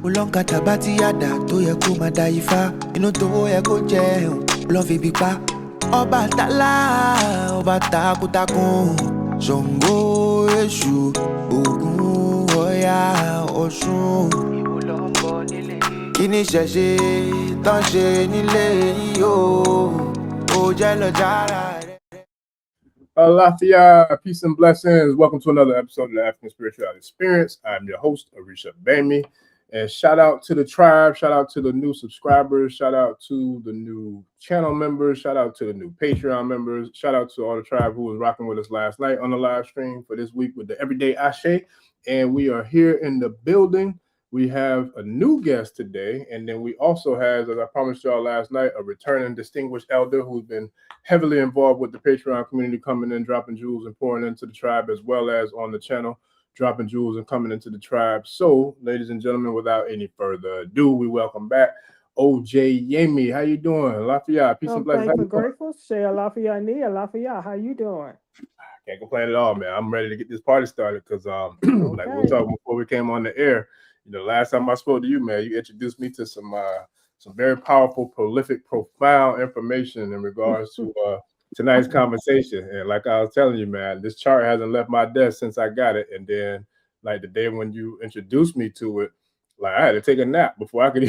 Ulonkata bati yada to ye kuma da ifa. Inu to ye ko jẹun, lọ fi bí pa. Ọba takuntakun, Ṣàngó Èṣù, Ògún Ọya Ọ̀ṣun. Ìwọ ló ń bọ̀ nílé. Kí ni ìṣẹ̀ṣe tán ṣe nílé yìí o? Ó jẹ́ lọ jára rẹ̀. Lafayette, peace and blessings. Welcome to another episode of the African Spirituality Experience. I'm your host, GBEMI. And shout out to the tribe, shout out to the new subscribers, shout out to the new channel members, shout out to the new Patreon members, shout out to all the tribe who was rocking with us last night on the live stream for this week with the Everyday Ashe. And we are here in the building. We have a new guest today, and then we also have, as I promised y'all last night, a returning distinguished elder who's been heavily involved with the Patreon community, coming in, dropping jewels and pouring into the tribe, as well as on the channel, dropping jewels and coming into the tribe. So, ladies and gentlemen, without any further ado, we welcome back OJ YEMI. How you doing? Lafayette, peace and blessings. Thank you, grateful. Share Lafayette, Nia Lafayette. How you doing? Can't complain at all, man. I'm ready to get this party started because, like we were talking before we came on the air, you know, last time I spoke to you, man, you introduced me to some very powerful, prolific, profound information in regards to tonight's conversation. And like I was telling you, man, this chart hasn't left my desk since I got it. And then, like the day when you introduced me to it, like I had to take a nap before I could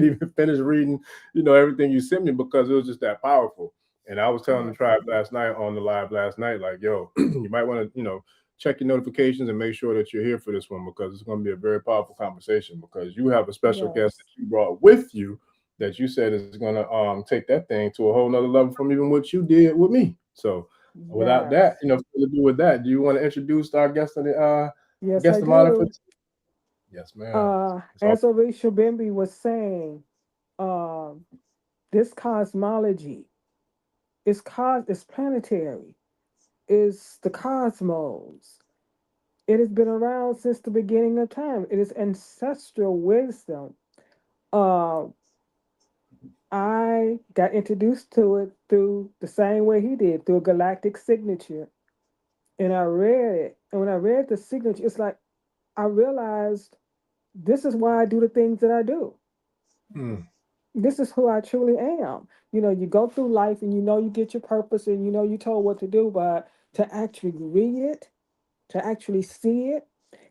even finish reading, you know, everything you sent me because it was just that powerful. And I was telling the tribe last night on the live last night, like, yo, you might want to, you know, check your notifications and make sure that you're here for this one because it's going to be a very powerful conversation because you have a special guest that you brought with you that you said is going to take that thing to a whole nother level from even what you did with me. So without that, you know, to do with that, do you want to introduce our guest on the guest of honor for this? Yes, ma'am. As Orisha Bimbi was saying, this cosmology is planetary. Is the cosmos. It has been around since the beginning of time. It is ancestral wisdom. I got introduced to it through the same way he did, through a galactic signature. And I read it. And when I read the signature, it's like I realized this is why I do the things that I do. This is who I truly am. You know, you go through life and you know you get your purpose and you know you're told what to do, but to actually read it, to actually see it,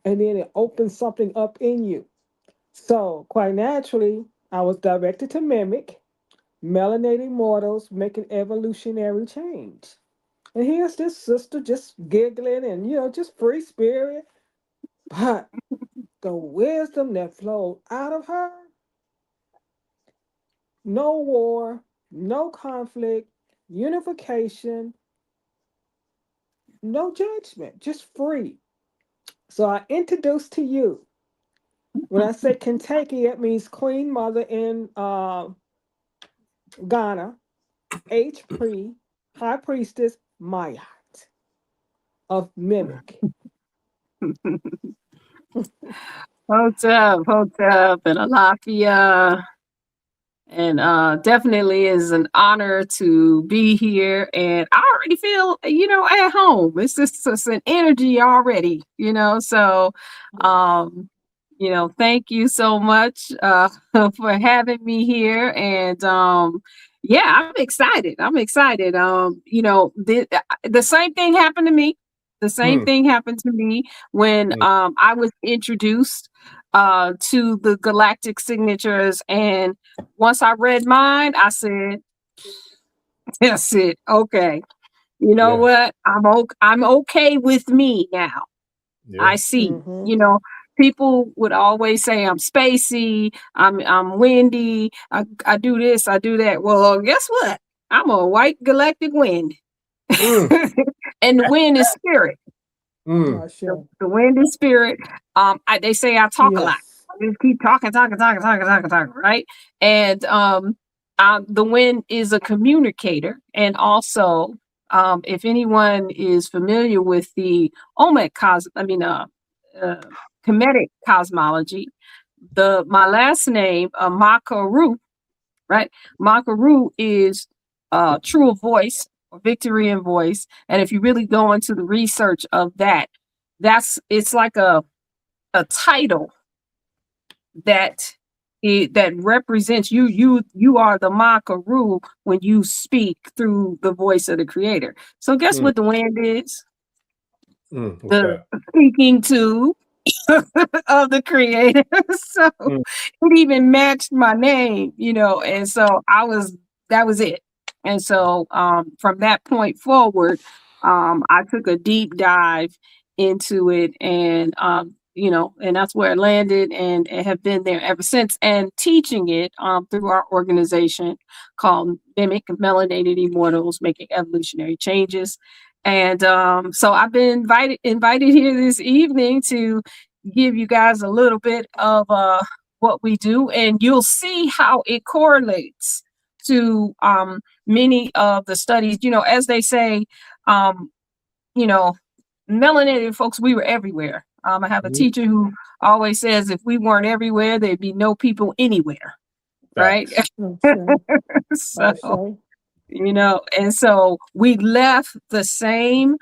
and then it opens something up in you. So quite naturally, I was directed to mimic melanated mortals making evolutionary change. And here's this sister just giggling and, you know, just free spirit. But the wisdom that flowed out of her, no war, no conflict, unification, no judgment, just free. So I introduced to you, when I say Kentucky, it means Queen Mother in Ghana, H-Pre, High Priestess Ma'at of Mimic. Hold up, and Alafia. And definitely is an honor to be here. And I already feel, you know, at home. It's just an energy already, you know. So, you know, thank you so much for having me here. And yeah, I'm excited. You know, the same thing happened to me. The same thing happened to me when I was introduced to the galactic signatures, and once I read mine, I said, "That's it. Okay, you know what? I'm okay with me now. I see. You know, people would always say I'm spacey, I'm windy, I do this, I do that. Well, guess what? I'm a white galactic wind, and the wind is spirit. The wind is spirit. They say I talk a lot. I just keep talking, right? And the wind is a communicator. And also, if anyone is familiar with the Kemetic cosmology, my last name, Makaru, right? Makaru is true voice, or victory in voice. And if you really go into the research of that, it's like a title that that represents you. You are the Makaru when you speak through the voice of the creator. So guess what the wind is? What's The that? speaking to of the creator. So it even matched my name, you know, and so that was it. And so from that point forward, I took a deep dive into it, and you know, and that's where it landed, and have been there ever since, and teaching it through our organization called Mimic Melanated Immortals Making Evolutionary Changes. And so I've been invited here this evening to give you guys a little bit of what we do, and you'll see how it correlates to many of the studies. You know, as they say, you know, melanated folks, we were everywhere. I have a teacher who always says, if we weren't everywhere, there'd be no people anywhere, right? So, you know, and so we left the same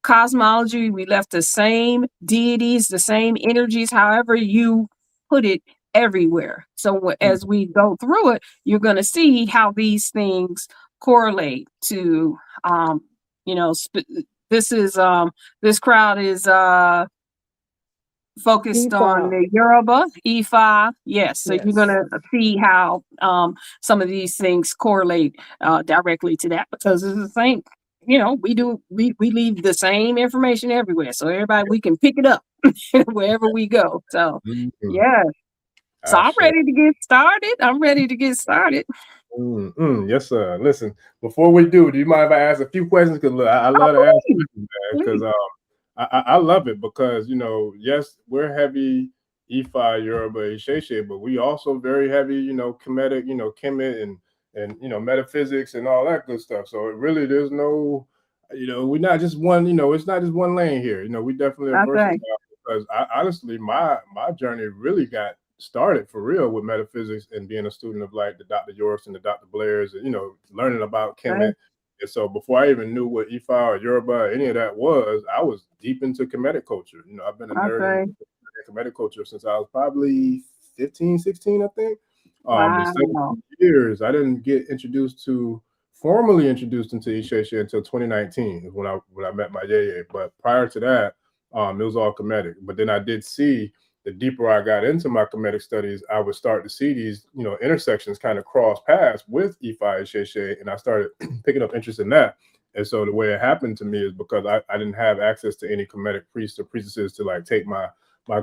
cosmology, we left the same deities, the same energies, however you put it, everywhere. So as we go through it, you're going to see how these things correlate to, you know, this crowd is focused on the Yoruba, Ifa. Yes. So you're going to see how some of these things correlate directly to that, because it's the same. You know, we leave the same information everywhere, so everybody, we can pick it up wherever we go. So yeah, so I'm ready to get started. Yes, sir. Listen, before we do you mind if I ask a few questions? Because I love to ask questions, because I love it, because, you know, yes, we're heavy Ifa, Yoruba, Isheshe, but we also very heavy, you know, Kemetic, you know, Kemet and you know, metaphysics and all that good stuff. So it really, there's no, you know, we're not just one, you know, it's not just one lane here. You know, we definitely are versatile, because honestly, my journey really got started for real with metaphysics and being a student of like the Dr. Yorks and the Dr. Blairs, and, you know, learning about Kemet. And so before I even knew what Ifa or Yoruba or any of that was, I was deep into Kemetic culture. You know, I've been a nerd in Kemetic culture since I was probably 15, 16, I think. In 17 years, I didn't get formally introduced into Isheshe until 2019 when I met my yeye. But prior to that, it was all Kemetic. But then I did see, the deeper I got into my Kemetic studies, I would start to see these, you know, intersections kind of cross paths with Ifa and Isheshe, and I started picking up interest in that. And so the way it happened to me is because I didn't have access to any Kemetic priests or priestesses to like take my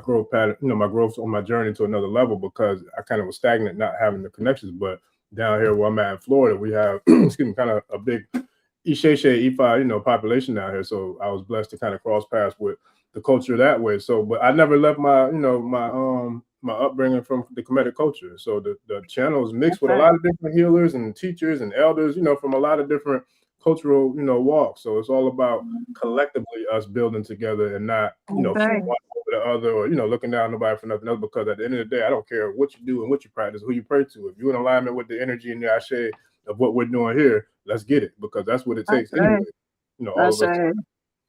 growth pattern, you know, my growth on my journey to another level, because I kind of was stagnant, not having the connections. But down here where I'm at in Florida, we have kind of a big Isheshe, Ifa, you know, population down here. So I was blessed to kind of cross paths with the culture that way. So, but I never left my, you know, my upbringing from the Kemetic culture. So the channel is mixed with a lot of different healers and teachers and elders, you know, from a lot of different cultural, you know, walks. So it's all about collectively us building together, and not, you know, one over the other, or, you know, looking down nobody for nothing else. Because at the end of the day, I don't care what you do and what you practice, who you pray to. If you're in alignment with the energy and the ashe of what we're doing here, let's get it, because that's what it takes anyway. You know, all of us.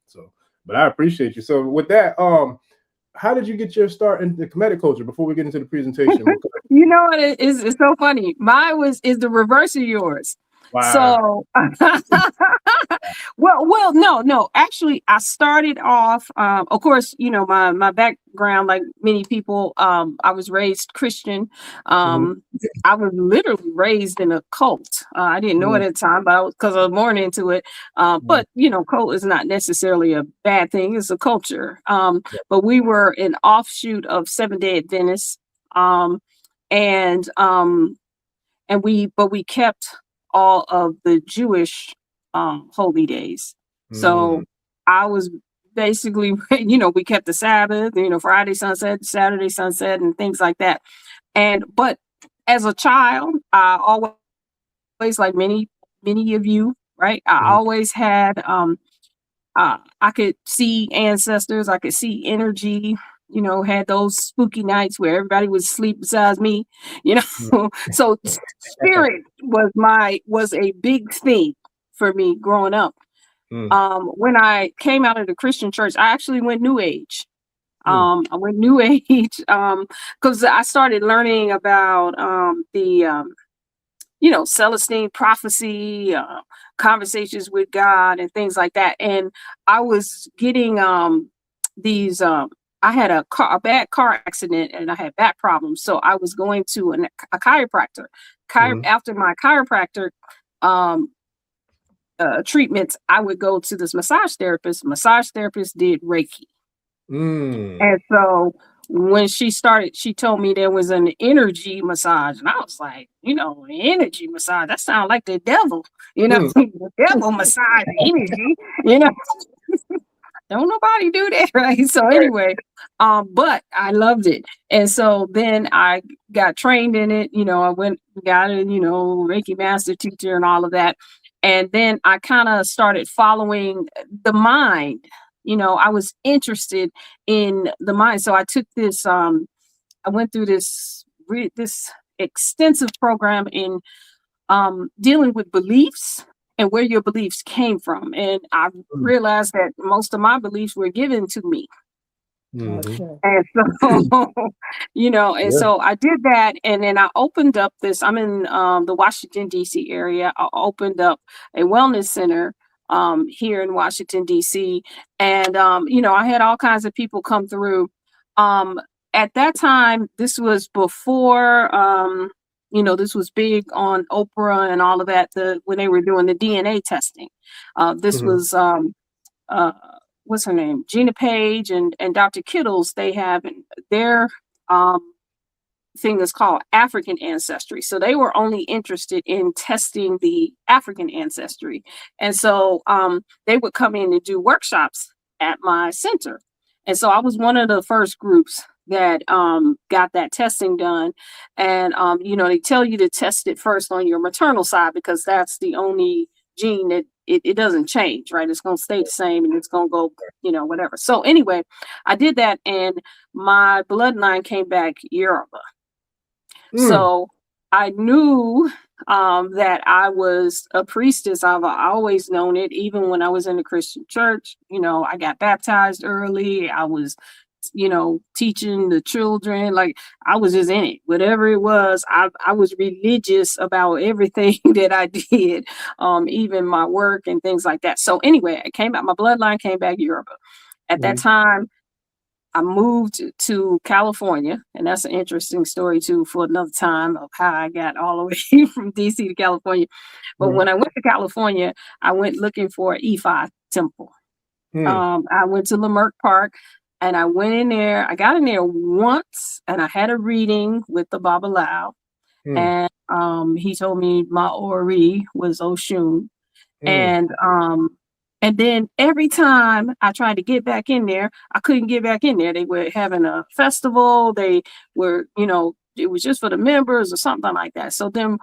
So, but I appreciate you. So with that, how did you get your start in the Kemetic culture before we get into the presentation? You know what? It's so funny. Mine is the reverse of yours. Wow. So, well, no. Actually, I started off. Of course, you know, my background, like many people, I was raised Christian. I was literally raised in a cult. I didn't know it at the time, but because I was born into it. But you know, cult is not necessarily a bad thing. It's a culture. But we were an offshoot of Seventh-day Adventists, and we kept all of the Jewish holy days. So I was basically, you know, we kept the Sabbath, you know, Friday sunset, Saturday sunset, and things like that. But as a child, I always, like many of you, right? I always had, I could see ancestors, I could see energy, you know, had those spooky nights where everybody would sleep besides me, you know. So spirit was a big thing for me growing up. When I came out of the Christian church, I actually went New Age. I went New Age because I started learning about the Celestine prophecy, conversations with God, and things like that. And I was getting these. I had a bad car accident, and I had back problems, so I was going to a chiropractor. After my chiropractor treatments, I would go to this massage therapist. Massage therapist did Reiki. And so when she started, she told me there was an energy massage, and I was like, energy massage, that sounds like the devil, the devil massage energy, don't nobody do that, right? So anyway, but I loved it. And so then I got trained in it, I got a, Reiki master teacher and all of that. And then I kind of started following the mind. I was interested in the mind. So I took this, I went through this extensive program in dealing with beliefs and where your beliefs came from. And I realized that most of my beliefs were given to me. And so, so I did that. And then I opened up this, I'm in the Washington, D.C. area. I opened up a wellness center here in Washington, D.C. And, I had all kinds of people come through. At that time, this was before, this was big on Oprah and all of that, when they were doing the DNA testing. This was, what's her name? Gina Page and Dr. Kittles, they have their thing that's called African ancestry. So they were only interested in testing the African ancestry. And so they would come in and do workshops at my center. And so I was one of the first groups that got that testing done. And, they tell you to test it first on your maternal side, because that's the only gene that it doesn't change, right? It's going to stay the same, and it's going to go, whatever. So anyway, I did that, and my bloodline came back Yoruba. So I knew that I was a priestess. I've always known it, even when I was in the Christian church. I got baptized early. I was, teaching the children. Like, I was just in it. Whatever it was, I was religious about everything that I did, even my work and things like that. So anyway, my bloodline came back Yoruba. At that time, I moved to California, and that's an interesting story too, for another time, of how I got all the way from DC to California. But when I went to California, I went looking for an Ifa temple. I went to Leimert Park, and I went in there. I got in there once, and I had a reading with the Babalawo, and he told me my Ori was Oshun, and then every time I tried to get back in there, I couldn't get back in there. They were having a festival. They were, it was just for the members or something like that. So then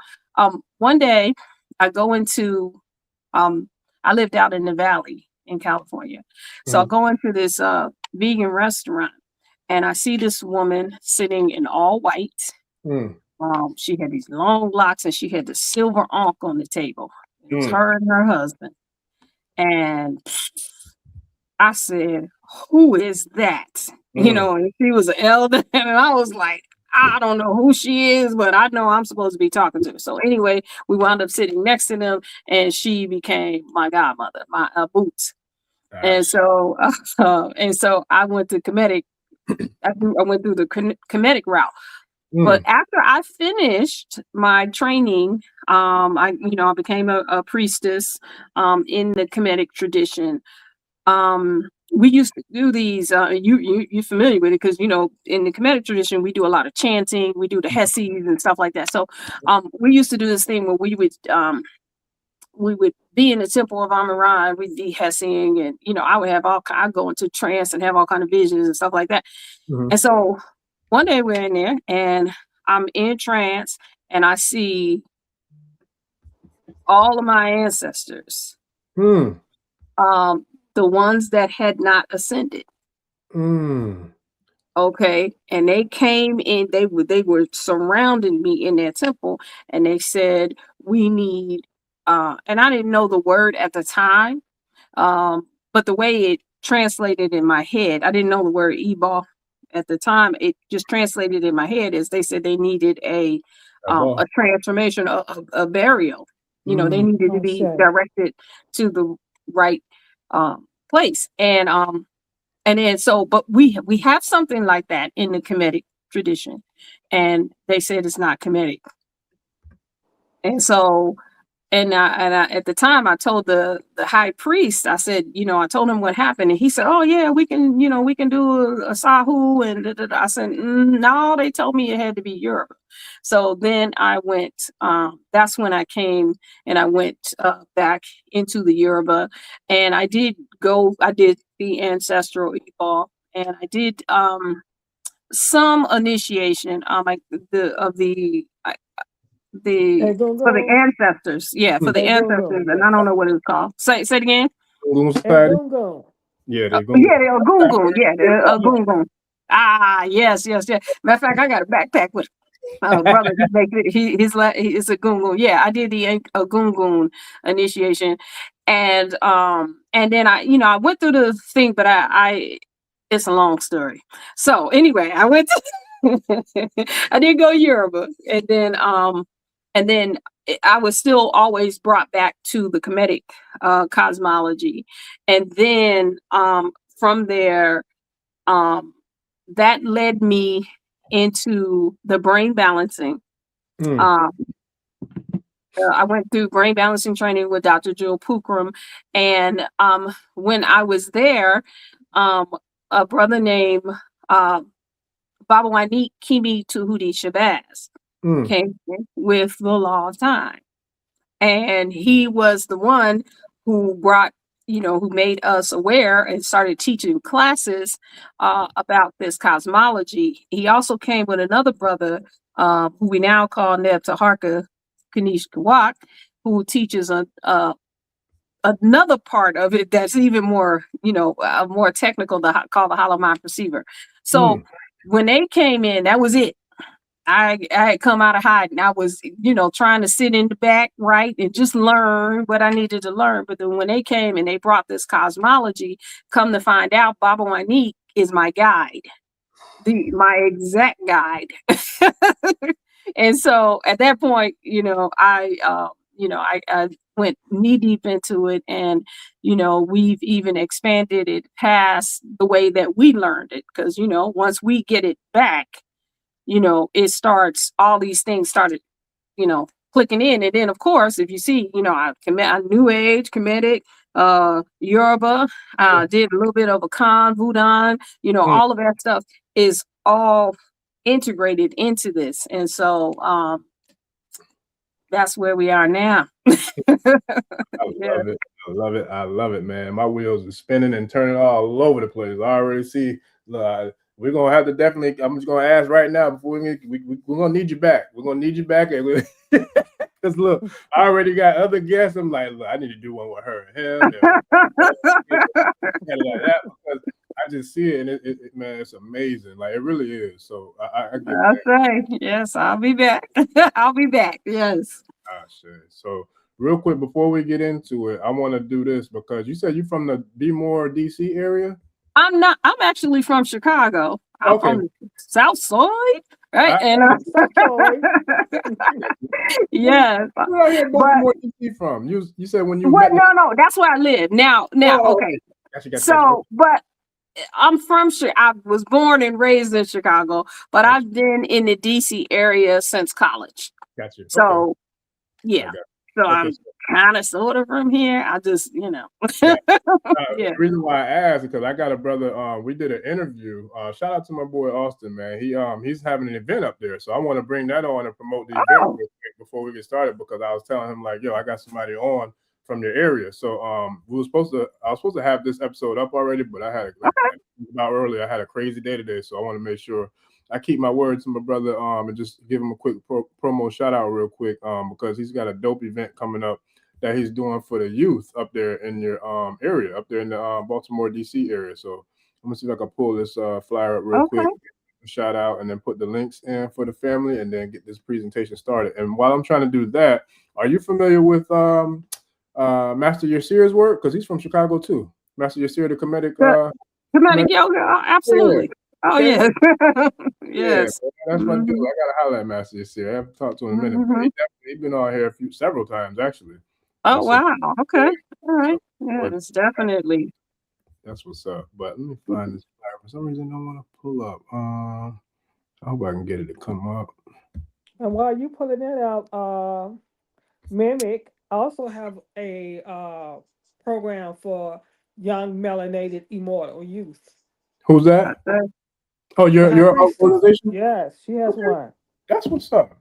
one day I go into, I lived out in the valley in California. So I go into this vegan restaurant, and I see this woman sitting in all white. She had these long locks, and she had the silver ankh on the table. It was her and her husband. And I said, who is that? And she was an elder, and I was like, I don't know who she is, but I know I'm supposed to be talking to her. So anyway, we wound up sitting next to them, and she became my godmother, my boots. And so I went to Kemetic. I went through the Kemetic route. But after I finished my training, I became a priestess in the Kemetic tradition. We used to do these, you're familiar with it, because, in the Kemetic tradition, we do a lot of chanting, we do the Hesses and stuff like that. So we used to do this thing where we would be in the temple of Amun-Ra, we'd be Hessing, and, I would have I'd go into trance and have all kind of visions and stuff like that. And so one day we're in there, and I'm in trance, and I see all of my ancestors, the ones that had not ascended. Okay, and they came in. They were surrounding me in their temple, and they said, "We need." And I didn't know the word at the time, but the way it translated in my head. I didn't know the word ebal at the time. It just translated in my head as they said they needed a transformation, a burial. You know, they needed to be directed to the right place. And then so, but we have something like that in the Kemetic tradition, and they said it's not Kemetic. And so, and I at the time I told the high priest, I said, you know, I told him what happened, and he said, oh yeah, we can, you know, we can do a sahu, and I said, no, they told me it had to be Yoruba. So then I went, that's when I came and I went back into the Yoruba, and I did the ancestral evolve, and I did some initiation like for the ancestors, for the ancestors, and I don't know what it's called. Say it again. Yeah, the Ogungun. The Ogungun. Ah, yes. Matter of fact, I got a backpack with brother. He's a Gungun. Yeah, I did the Ogungun initiation, and then I went through the thing, but I it's a long story. So anyway, I went to I did go Yoruba, and then I was still always brought back to the Kemetic cosmology, and then from there, that led me into the brain balancing. I went through brain balancing training with Dr. Jewel Pukram, and when I was there, a brother named Babawani Kimi Tuhudi Shabazz came with the law of time, and he was the one who brought, who made us aware and started teaching classes about this cosmology. He also came with another brother who we now call Neb Taharka Kanish Kawak, who teaches another part of it that's even more, more technical, called the hollow mind perceiver. So when they came in, that was it. I had come out of hiding. I was, trying to sit in the back, right, and just learn what I needed to learn. But then when they came and they brought this cosmology, come to find out, Baba Wanique is my guide, my exact guide. And so at that point, I went knee deep into it, and we've even expanded it past the way that we learned it, because once we get it back, it starts, all these things started, clicking in. And then of course, if you see, I New Age, Kemetic, Yoruba, did a little bit of a Khan, Vudan, all of that stuff is all integrated into this. And so that's where we are now. I love it, man. My wheels are spinning and turning all over the place. I already see. We're gonna have to definitely. I'm just gonna ask right now before we're gonna need you back. We're gonna need you back, because look, I already got other guests. I'm like, look, I need to do one with her and him. Like that, because I just see it, and it man, it's amazing. Like, it really is. So I get that's right. Yes, I'll be back. I'll be back. Yes. So real quick before we get into it, I want to do this because you said you're from the Bmore, DC area. I'm not. I'm actually from Chicago. I'm from the South Side, right? Yes. Where you from? You said when you. No. That's where I live now. Okay. So, but I'm from. I was born and raised in Chicago, but I've been in the DC area since college. Got you. So, yeah. So I'm kind of sort of from here. I just, The reason why I asked is because I got a brother. We did an interview. Shout out to my boy Austin, man. He's having an event up there, so I want to bring that on and promote the event real quick before we get started, because I was telling him, like, yo, I got somebody on from your area. So I was supposed to have this episode up already, but I had I had a crazy day today, so I want to make sure I keep my word to my brother, and just give him a quick promo shout out real quick, because he's got a dope event coming up that he's doing for the youth up there in your area, up there in the Baltimore, DC area. So I'm gonna see if I can pull this flyer up real quick, shout out, and then put the links in for the family, and then get this presentation started. And while I'm trying to do that, are you familiar with Master Yasir's work? Because he's from Chicago too. Master Yasir, the Kemetic. Kemetic yoga, absolutely. Yeah. Oh, Okay. yes. Yeah, Yes. that's my dude. I gotta holler at Master Yasir. I haven't talked to him in a minute. But he's been on here several times actually. Oh, wow. Okay. All right. So, Yes, definitely. that's what's up. But let me find this flyer. For some reason, I don't want to pull up. I hope I can get it to come up. And while you pulling that out, Mimic also have a program for young melanated immortal youth. Who's that? Oh, your Priestess. organization? Yes, she has one. That's what's up.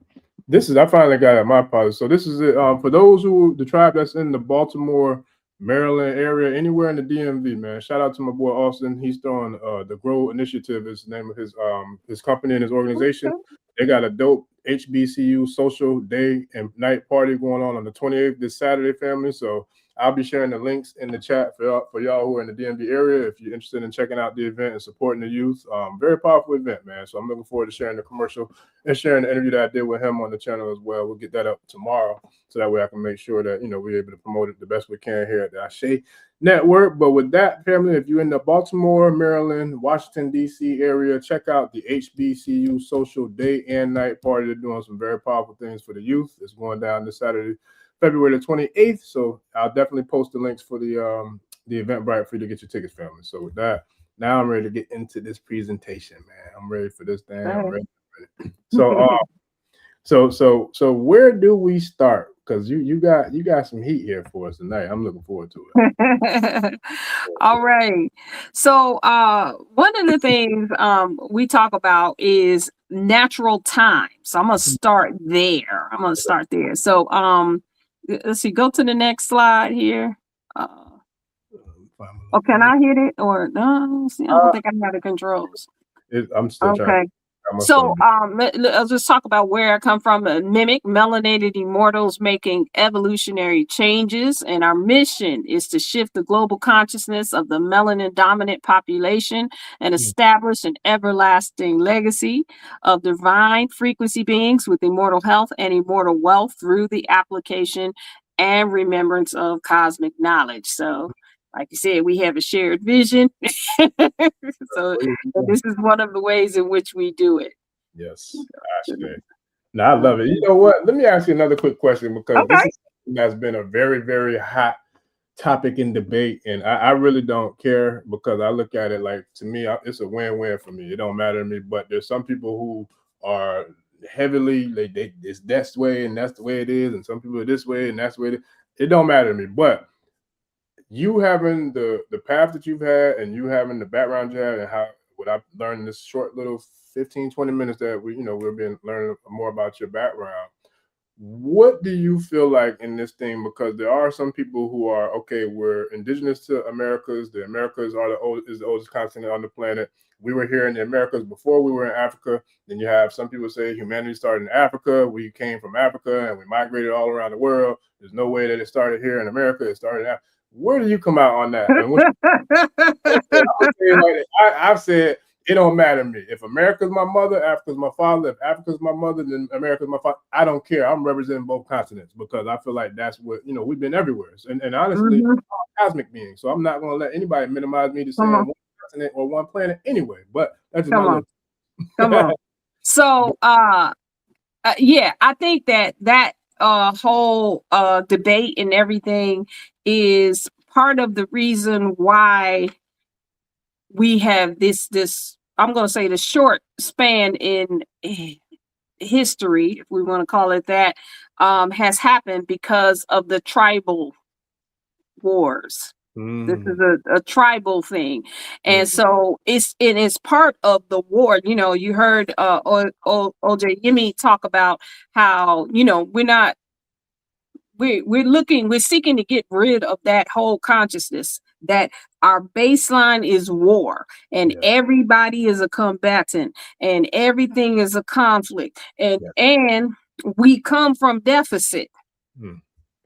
I finally got it, my apologies. So this is it. For those the tribe that's in the Baltimore, Maryland area, anywhere in the DMV, man. Shout out to my boy Austin. He's throwing the Grow Initiative is the name of his company and his organization. Okay. They got a dope HBCU social day and night party going on the 28th this Saturday, family. So I'll be sharing the links in the chat for y'all who are in the DMV area if you're interested in checking out the event and supporting the youth. Very powerful event, man. So I'm looking forward to sharing the commercial and sharing the interview that I did with him on the channel as well. We'll get that up tomorrow so that way I can make sure that, we're able to promote it the best we can here at the Ashe Network. But with that, family, if you're in the Baltimore, Maryland, Washington, D.C. area, check out the HBCU social day and night party. They're doing some very powerful things for the youth. It's going down this Saturday, February the 28th. So I'll definitely post the links for the Eventbrite for you to get your tickets, family. So with that, now I'm ready to get into this presentation, man. I'm ready for this thing. I'm ready. So where do we start? Because you got some heat here for us tonight. I'm looking forward to it. All right. So one of the things we talk about is natural time. So I'm gonna start there. So let's see, go to the next slide here. Oh, can I hit it or no? See, I don't think I have the controls. I'm still okay. trying. So I'll just talk about where I come from. Mimic melanated immortals making evolutionary changes, and our mission is to shift the global consciousness of the melanin dominant population and establish an everlasting legacy of divine frequency beings with immortal health and immortal wealth through the application and remembrance of cosmic knowledge. So like you said, we have a shared vision. So this is one of the ways in which we do it. Yes. Now I love it. You know what? Let me ask you another quick question, because this is something that's been a very, very hot topic in debate. And I really don't care, because I look at it like, to me, it's a win-win for me. It don't matter to me. But there's some people who are heavily, it's that way and that's the way it is. And some people are this way and that's the way it is. It don't matter to me. But you having the path that you've had, and you having the background you have, and what I've learned in this short little 15-20 minutes that we've been learning more about your background, what do you feel like in this thing? Because there are some people who are, okay, we're indigenous to Americas. The Americas are the oldest continent on the planet. We were here in the Americas before we were in Africa. Then you have some people say humanity started in Africa. We came from Africa and we migrated all around the world. There's no way that it started here in America. It started in Africa. Where do you come out on that? I've said it don't matter to me. If America's my mother, Africa's my father. If Africa's my mother, then America's my father. I don't care. I'm representing both continents, because I feel like that's what, we've been everywhere. And honestly, I'm a cosmic being. So I'm not going to let anybody minimize me to saying one continent or one planet anyway. But that's just my Come on. So, yeah, I think that whole debate and everything is part of the reason why we have this I'm going to say the short span in history, if we want to call it that, has happened because of the tribal wars. This is a tribal thing. And so it's part of the war. You heard YEMI talk about how, we're seeking to get rid of that whole consciousness that our baseline is war, and everybody is a combatant, and everything is a conflict, and we come from deficit,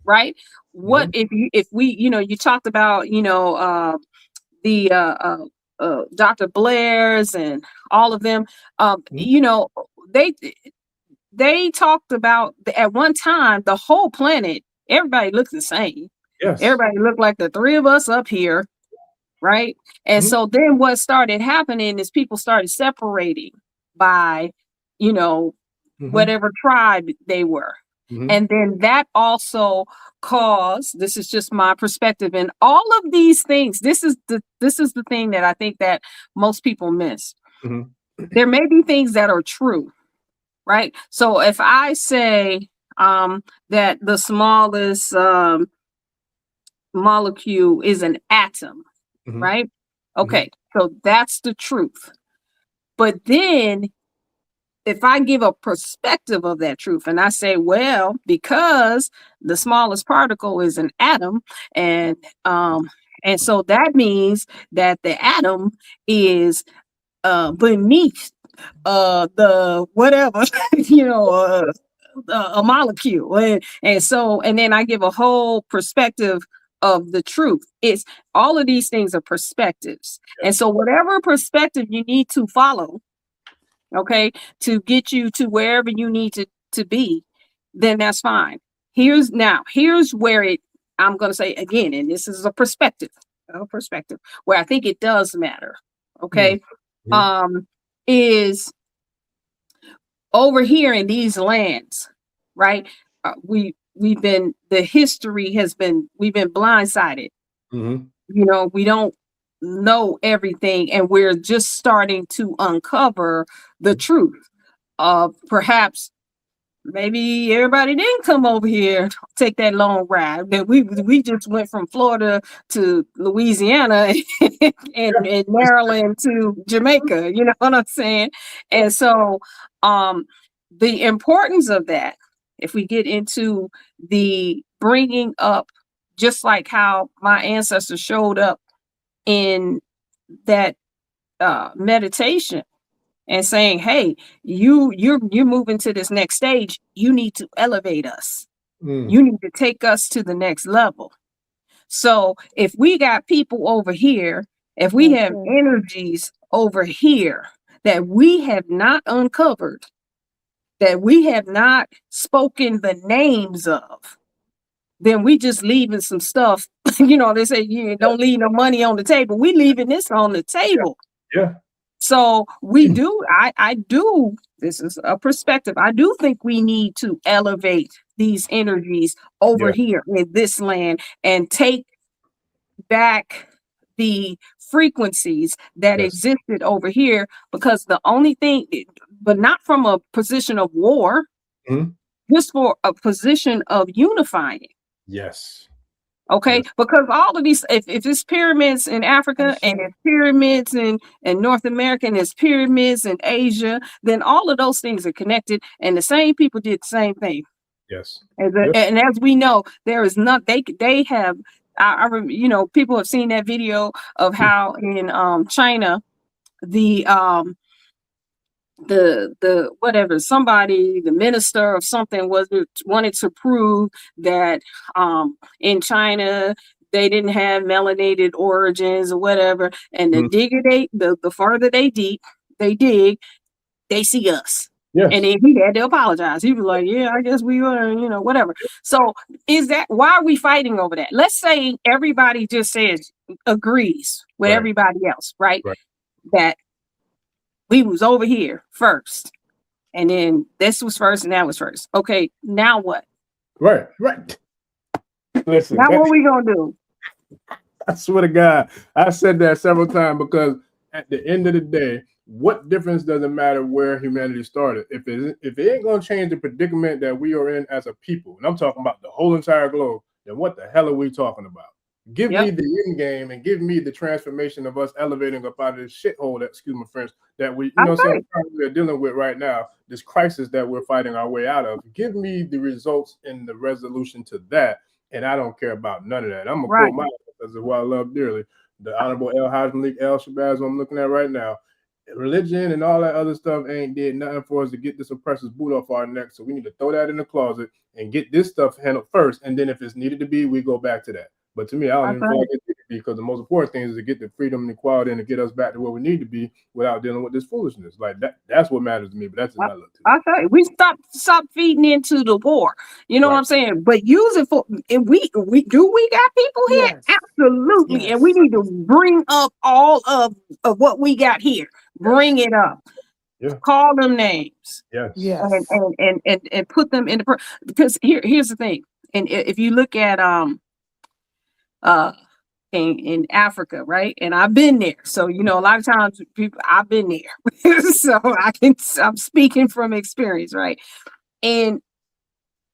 right? What if we you talked about the Dr. Blair's and all of them, they talked about at one time the whole planet, everybody looked the same. Yes. Everybody looked like the three of us up here, right? And so then what started happening is people started separating by, you know, whatever tribe they were. And then that also caused, this is just my perspective, and all of these things, this is the thing that I think that most people miss. There may be things that are true, right? So if I say that the smallest molecule is an atom, right? Okay, so that's the truth. But then if I give a perspective of that truth and I say, well, because the smallest particle is an atom, and so that means that the atom is beneath the whatever, you know, a molecule, and so, and then I give a whole perspective of the truth. It's all of these things are perspectives, and so whatever perspective you need to follow, okay, to get you to wherever you need to be, then that's fine. Here's where I'm going to say again, and this is a perspective where I think it does matter. Okay. Is over here in these lands, right? We've been blindsided. You know, we don't know everything, and we're just starting to uncover the truth. Perhaps maybe everybody didn't come over here, take that long ride. That we just went from Florida to Louisiana and Maryland to Jamaica. You know what I'm saying? And so the importance of that, if we get into the bringing up, just like how my ancestors showed up in that meditation and saying, hey, you're moving to this next stage. You need to elevate us. You need to take us to the next level. So if we got people over here, if we have energies over here that we have not uncovered, that we have not spoken the names of, then we just leaving some stuff. You know, they say you don't leave no money on the table. We leaving this on the table. Yeah. So we do, I do, this is a perspective. I do think we need to elevate these energies over here in this land and take back the frequencies that existed over here, because the only thing, but not from a position of war, just for a position of unifying. Yes. Okay, because all of these, if it's pyramids in Africa and it's pyramids in North America and it's pyramids in Asia, then all of those things are connected, and the same people did the same thing. Yes. And as we know, there is not, they have, you know, people have seen that video of how in China, the whatever, somebody, the minister of something wanted to prove that in China they didn't have melanated origins or whatever, and the farther they dig, they see us. And then he had to apologize. He was like, yeah, I guess we were, you know, whatever. So why are we fighting over that? Let's say everybody just agrees with everybody else, right? That we was over here first, and then this was first, and that was first. Okay, now what? Right. Listen, now what we gonna do? I swear to God, I said that several times, because at the end of the day, what difference does it matter where humanity started? If it ain't gonna change the predicament that we are in as a people, and I'm talking about the whole entire globe, then what the hell are we talking about? Give me the end game and give me the transformation of us elevating up out of this shithole, that, excuse my French, that we, you know what I'm saying, we're dealing with right now, this crisis that we're fighting our way out of. Give me the results and the resolution to that, and I don't care about none of that. I'm gonna quote my ancestors, who I love dearly, the Honorable El Hajj Malik El Shabazz, who I'm looking at right now. Religion and all that other stuff ain't did nothing for us to get this oppressor's boot off our neck. So we need to throw that in the closet and get this stuff handled first. And then if it's needed to be, we go back to that. But to me, I don't even feel Okay. like it should be, because the most important thing is to get the freedom and equality and to get us back to where we need to be without dealing with this foolishness. Like that's what matters to me. But that's just my look too. Okay, we stop feeding into the war. You know what Right. I'm saying? But use it for, and we got people here? Yes. Absolutely. And we Yes. need to bring up all of what we got here. Bring it up. Yeah. Call them names. Yes. Yes. And put them in the because here's the thing. And if you look at in Africa, right? And I've been there. So, you know, a lot of times people, I've been there. So I'm speaking from experience, right? And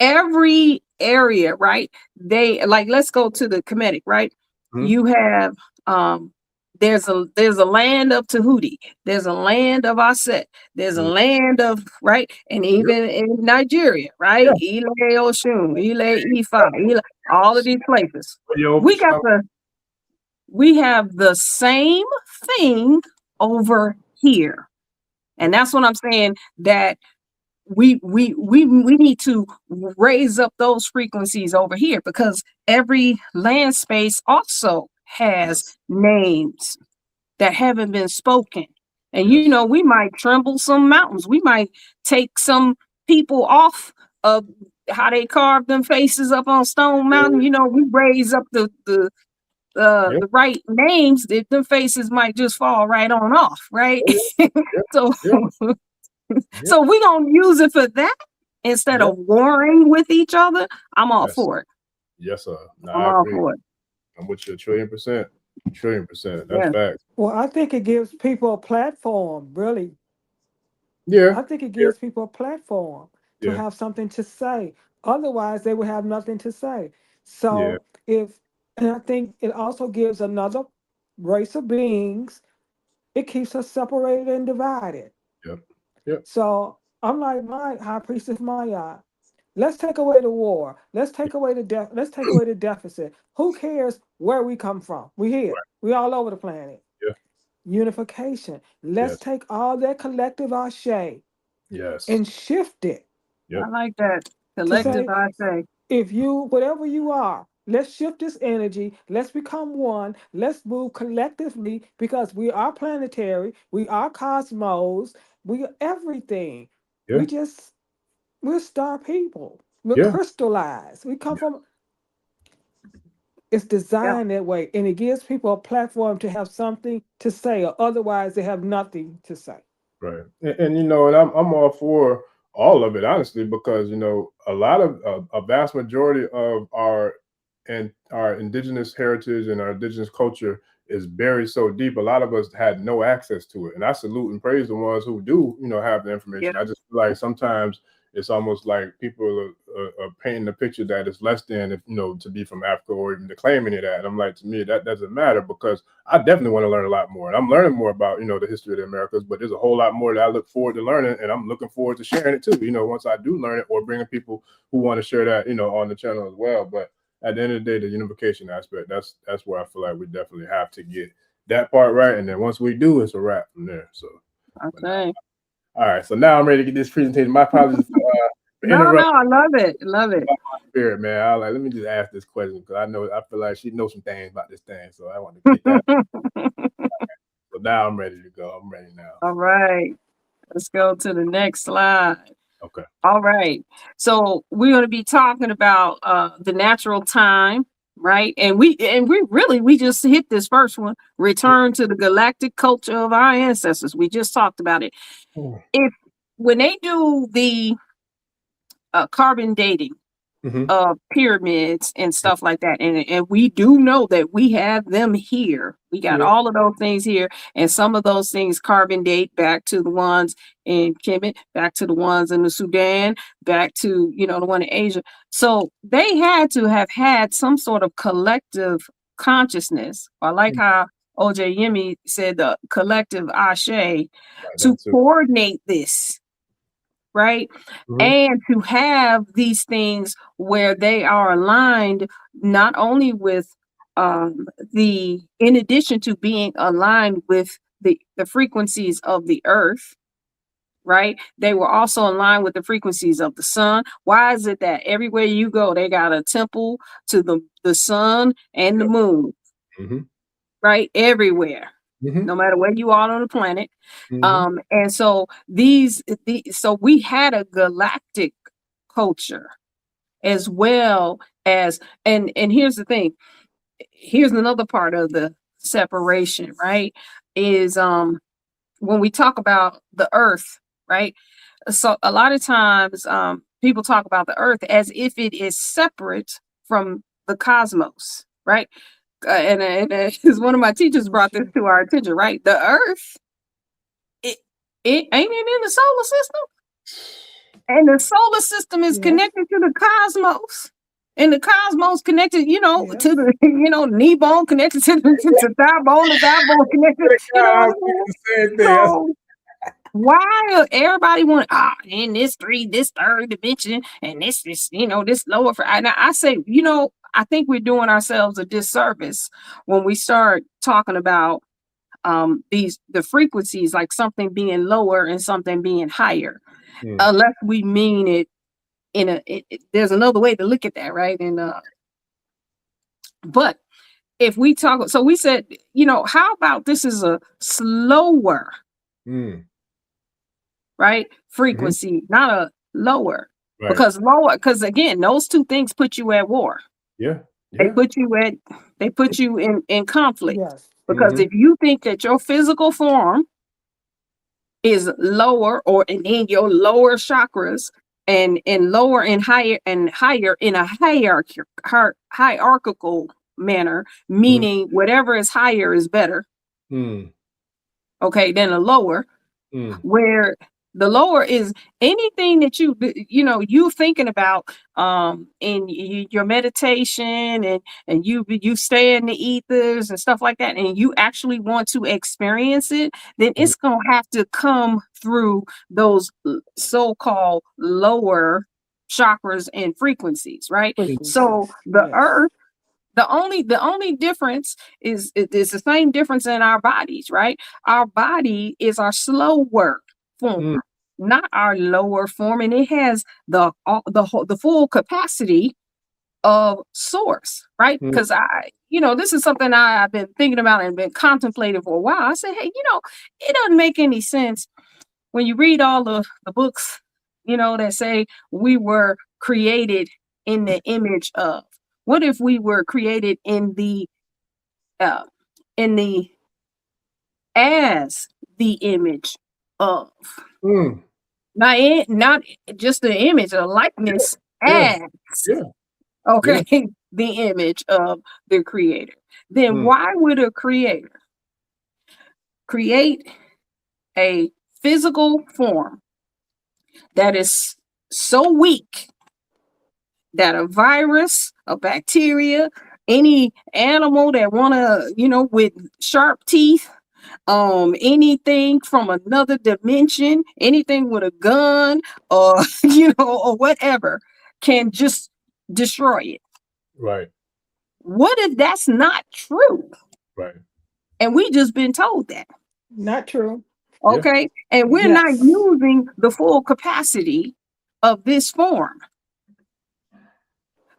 every area, right? They like, let's go to the Kemetic, right? Mhm. You have there's a land of Tahuti, there's a land of Aset, there's a land of, right, and even in Nigeria, right? Ile Oshun, Ile Ifa, all of these places. We have the same thing over here. And that's what I'm saying, that we need to raise up those frequencies over here, because every land space also has names that haven't been spoken. And you know, we might tremble some mountains, we might take some people off of how they carved them faces up on Stone Mountain. You know, we raise up the right names, that the faces might just fall right on off, right? So so we're gonna use it for that instead of warring with each other. I'm all for it. Yes, sir. No, I'm I all agree. for it. I'm with you 1,000,000%. 1,000,000%. That's fact. Well, I think it gives people a platform, really. Yeah. I think it gives people a platform to Yeah. have something to say. Otherwise, they would have nothing to say. Yeah. So and I think it also gives another race of beings, it keeps us separated and divided. Yep. Yep. So I'm like my High Priestess Maya. Let's take away the war. Let's take away the let's take away the deficit. Who cares where we come from? We here. We all over the planet. Yeah. Unification. Let's take all that collective ashe Yes. and shift it. I like that. To Collective, say, I say. if you, whatever you are, let's shift this energy. Let's become one. Let's move collectively, because we are planetary. We are cosmos. We are everything. Yeah. We're star people. We're crystallized. We come from, it's designed that way. And it gives people a platform to have something to say, or otherwise they have nothing to say. Right. And you know, and I'm all for all of it, honestly, because, you know, a vast majority of our indigenous heritage and our indigenous culture is buried so deep. A lot of us had no access to it. And I salute and praise the ones who do, you know, have the information. I just feel like sometimes it's almost like people are painting a picture that is less than, if, you know, to be from Africa or even to claim any of that. And I'm like, to me, that doesn't matter, because I definitely want to learn a lot more. And I'm learning more about, you know, the history of the Americas, but there's a whole lot more that I look forward to learning, and I'm looking forward to sharing it too, you know, once I do learn it, or bringing people who want to share that, you know, on the channel as well. But at the end of the day, the unification aspect, that's where I feel like we definitely have to get that part right. And then once we do, it's a wrap from there. So, okay. All right. So now I'm ready to get this presentation. My apologies for no, I love it. Love it. Spirit, man. I like, let me just ask this question, because I feel like she knows some things about this thing. So I want to get that. So now I'm ready to go. I'm ready now. All right. Let's go to the next slide. Okay. All right. So we're going to be talking about the natural time, right? And we just hit this first one, return to the galactic culture of our ancestors. We just talked about it. When they do the carbon dating of pyramids and stuff like that, and we do know that we have them here. We got all of those things here, and some of those things carbon date back to the ones in Kemet, back to the ones in the Sudan, back to, you know, the one in Asia. So they had to have had some sort of collective consciousness, or like how YEMI said, the collective ashe, to coordinate this. Right. And to have these things where they are aligned, not only with in addition to being aligned with the frequencies of the earth, right? They were also in line with the frequencies of the sun. Why is it that everywhere you go, they got a temple to the sun and the moon, right? Everywhere, no matter where you are on the planet. And so so we had a galactic culture as well as, and here's the thing, here's another part of the separation, right? Is when we talk about the earth, right? So a lot of times people talk about the earth as if it is separate from the cosmos, right? And as one of my teachers brought this to our attention, right? The earth, it ain't it in the solar system? And the solar system is connected to the cosmos. And the cosmos connected, you know, to the, you know, knee bone connected to the thigh bone, the thigh bone connected. You know, so why everybody want in this third dimension, and this, you know, this lower? Now I say, you know, I think we're doing ourselves a disservice when we start talking about the frequencies, like something being lower and something being higher, unless we mean it. There's another way to look at that, right? And but if we talk, so we said, you know, how about this is a slower, right, frequency, not a lower, because again, those two things put you at war. They put you in conflict. Because if you think that your physical form is lower, or in your lower chakras, and lower and higher in a hierarchical manner, meaning whatever is higher is better, okay, than a lower, where the lower is anything that you thinking about in your meditation, and you stay in the ethers and stuff like that, and you actually want to experience it, then it's gonna have to come through those so-called lower chakras and frequencies, right? So the earth, the only difference is the same difference in our bodies, right? Our body is our slower form, not our lower form, and it has the full capacity of source, right? Because this is something I've been thinking about and been contemplating for a while. I said, hey, it doesn't make any sense when you read all the books, that say we were created in the image of. What if we were created in the as the image of? Not just the image, a likeness as. Okay, the image of the creator. Then why would a creator create a physical form that is so weak that a virus, a bacteria, any animal that with sharp teeth, anything from another dimension, anything with a gun, or or whatever, can just destroy it? Right. What if that's not true? Right. And we just been told that. Not true. Okay. And we're not using the full capacity of this form,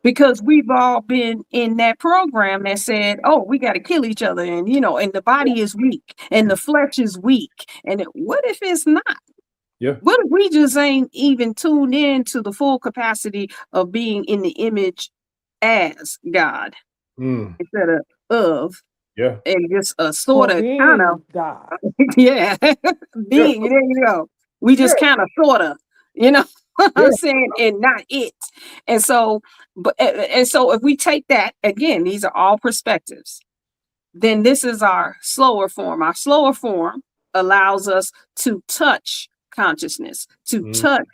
because we've all been in that program that said, oh, we got to kill each other. And, and the body is weak and the flesh is weak. And what if it's not? Yeah. What if we just ain't even tuned in to the full capacity of being in the image as God instead of? Yeah. And just a sort of kind of God. Yeah. Being, there you go. We just kind of sort of, I'm saying, and not it. And so, if we take that, again, these are all perspectives, then this is our slower form. Our slower form allows us to touch consciousness, to touch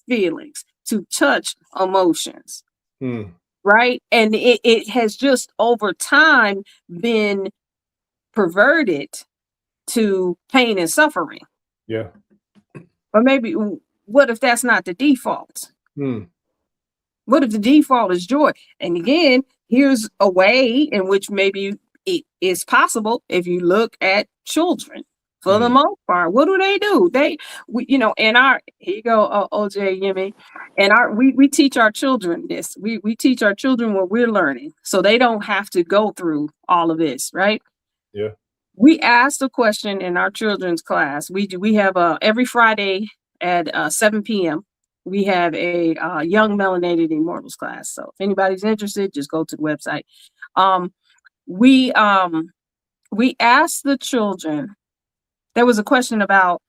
feelings, to touch emotions. Right. And it has just over time been perverted to pain and suffering. Yeah. Or maybe, what if that's not the default? What if the default is joy? And again, here's a way in which maybe it is possible if you look at children, for the most part. What do? You know, and here you go, OJ, YEMI, and we teach our children this. We teach our children what we're learning, so they don't have to go through all of this, right? Yeah. We asked a question in our children's class. We have every Friday at 7 p.m. we have a Young Melanated Immortals class. So if anybody's interested, just go to the website. We asked the children. There was a question about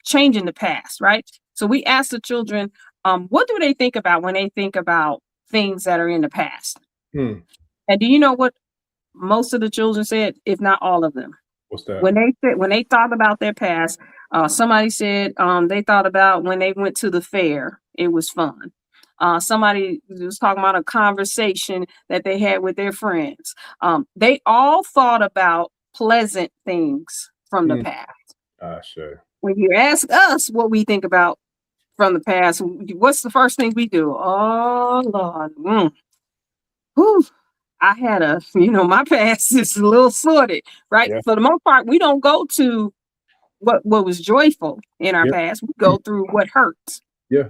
changing the past, right? So we asked the children, what do they think about when they think about things that are in the past? And do you know what most of the children said, if not all of them? What's that? When they thought about their past, somebody said they thought about when they went to the fair. It was fun. Somebody was talking about a conversation that they had with their friends. They all thought about pleasant things from the past. Sure. When you ask us what we think about from the past, what's the first thing we do? Oh, Lord. Whew. I had my past is a little sordid, right? Yeah. For the most part, we don't go to what was joyful in our past. We go through what hurts. Yeah.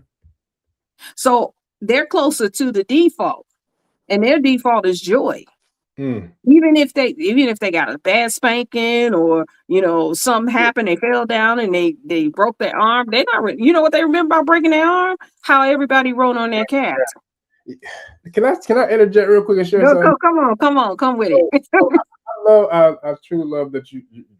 So they're closer to the default, and their default is joy. Even if they got a bad spanking, or something happened, they fell down and they broke their arm. They're not, what they remember about breaking their arm? How everybody wrote on their cast. Can I interject real quick and share something? Come with it. I truly love that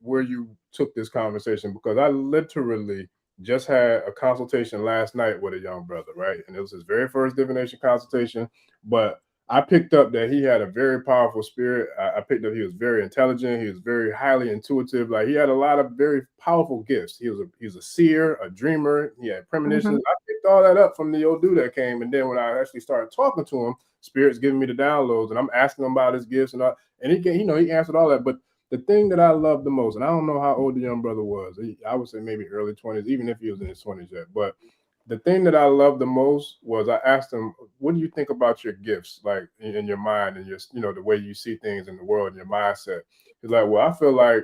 where you took this conversation, because I literally just had a consultation last night with a young brother, right? And it was his very first divination consultation, but I picked up that he had a very powerful spirit. I picked up he was very intelligent. He was very highly intuitive. Like, he had a lot of very powerful gifts. He was a seer, a dreamer. He had premonitions. I picked all that up from the old dude that came. And then when I actually started talking to him, Spirit's giving me the downloads, and I'm asking him about his gifts and he answered all that. But the thing that I love the most, and I don't know how old the young brother was. I would say maybe early 20s, even if he was in his 20s yet. But the thing that I love the most was I asked him, what do you think about your gifts, like in your mind and your, the way you see things in the world and your mindset? He's like, well, I feel like,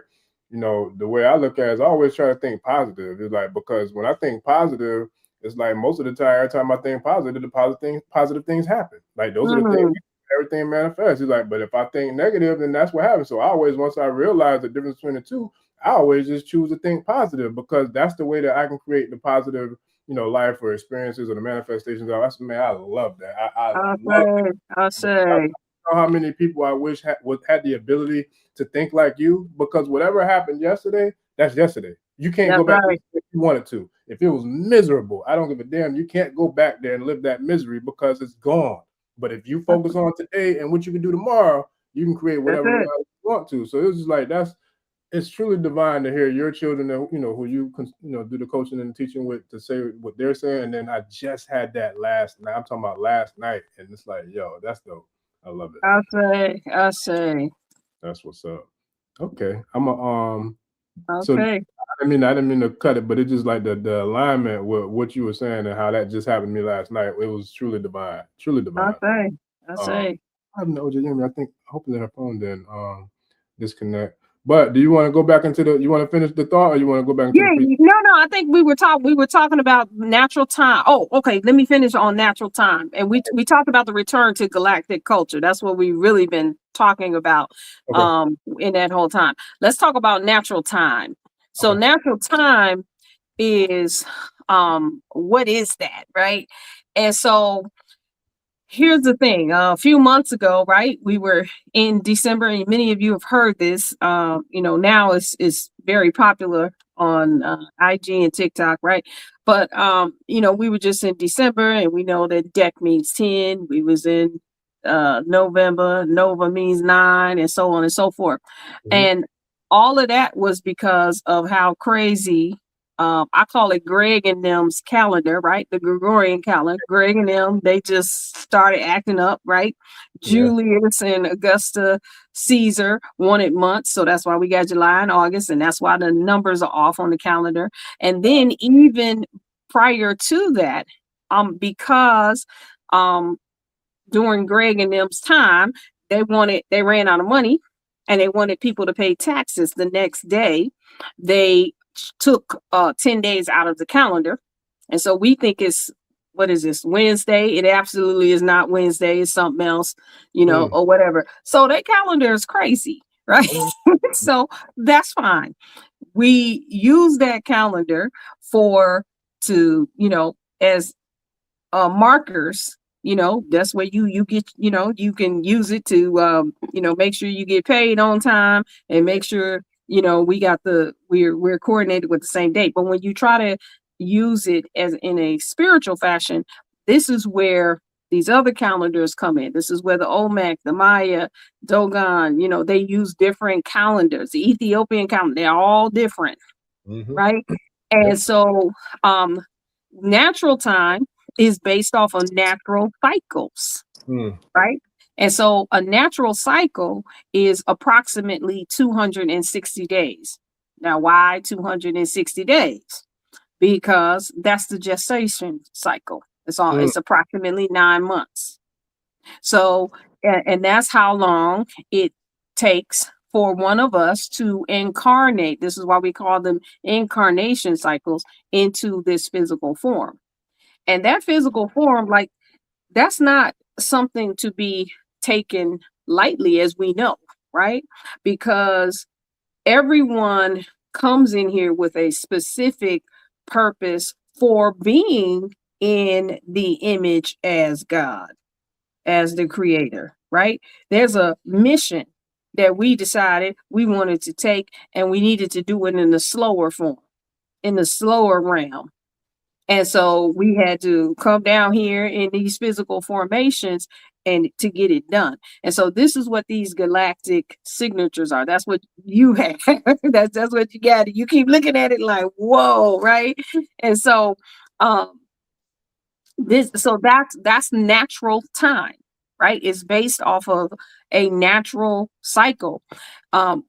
the way I look at it is I always try to think positive. It's like, because when I think positive, it's like most of the time, every time I think positive, the positive things happen. Like, those are the things, everything manifests. He's like, but if I think negative, then that's what happens. So once I realize the difference between the two, I always just choose to think positive, because that's the way that I can create the positive life or experiences or the manifestations. I love that. I'll say. I don't know how many people I wish had the ability to think like you, because whatever happened yesterday, that's yesterday. You can't go back if you wanted to. If it was miserable, I don't give a damn. You can't go back there and live that misery, because it's gone. But if you focus on today and what you can do tomorrow, you can create whatever you want to. So it's just like, it's truly divine to hear your children that, who you do the coaching and teaching with, to say what they're saying. And then I just had that last night. I'm talking about last night, and it's like, yo, that's dope. I love it. I'll say. That's what's up. Okay, I'm okay. So I didn't mean to cut it, but it's just like the alignment with what you were saying and how that just happened to me last night. It was truly divine. Truly divine. I'll say. I have no OJ. I think hopefully her phone didn't disconnect. But do you want to go back into you want to finish the thought, or you want to go back into no, I think we were talking about natural time. Oh, okay, let me finish on natural time. And we talked about the return to galactic culture. That's what we've really been talking about in that whole time. Let's talk about natural time. So natural time is what is that, right? And so here's the thing. A few months ago, right, we were in December, and many of you have heard this. Now it's very popular on IG and TikTok, right? But we were just in December, and we know that DEC means 10. We was in November. Nova means 9, and so on and so forth. And all of that was because of how crazy. I call it Greg and them's calendar, right? The Gregorian calendar. Greg and them, they just started acting up, right? Julius and Augusta Caesar wanted months, so that's why we got July and August, and that's why the numbers are off on the calendar. And then even prior to that, because during Greg and them's time, they ran out of money. and they wanted people to pay taxes the next day, they took 10 days out of the calendar. And so we think it's, what is this, Wednesday? It absolutely is not Wednesday. It's something else, you know, or whatever. So that calendar is crazy, right? So that's fine. We use that calendar to, you know, as markers. You know, that's where you get, you know, you can use it to, you know, make sure you get paid on time and make sure, you know, we're coordinated with the same date. But when you try to use it as in a spiritual fashion, this is where these other calendars come in. This is where the Olmec, the Maya, Dogon, you know, they use different calendars. The Ethiopian calendar, they're all different, right? And so natural time is based off of natural cycles, right? And so a natural cycle is approximately 260 days. Now, why 260 days? Because that's the gestation cycle. It's approximately 9 months. So, and that's how long it takes for one of us to incarnate. This is why we call them incarnation cycles into this physical form. And that physical form, like, that's not something to be taken lightly, as we know, right? Because everyone comes in here with a specific purpose for being in the image as God, as the creator, right? There's a mission that we decided we wanted to take, and we needed to do it in the slower form, in the slower realm. And so we had to come down here in these physical formations and to get it done. And so this is what these galactic signatures are. That's what you have. that's what you got. You keep looking at it like, whoa, right? And so that's natural time, right? It's based off of a natural cycle.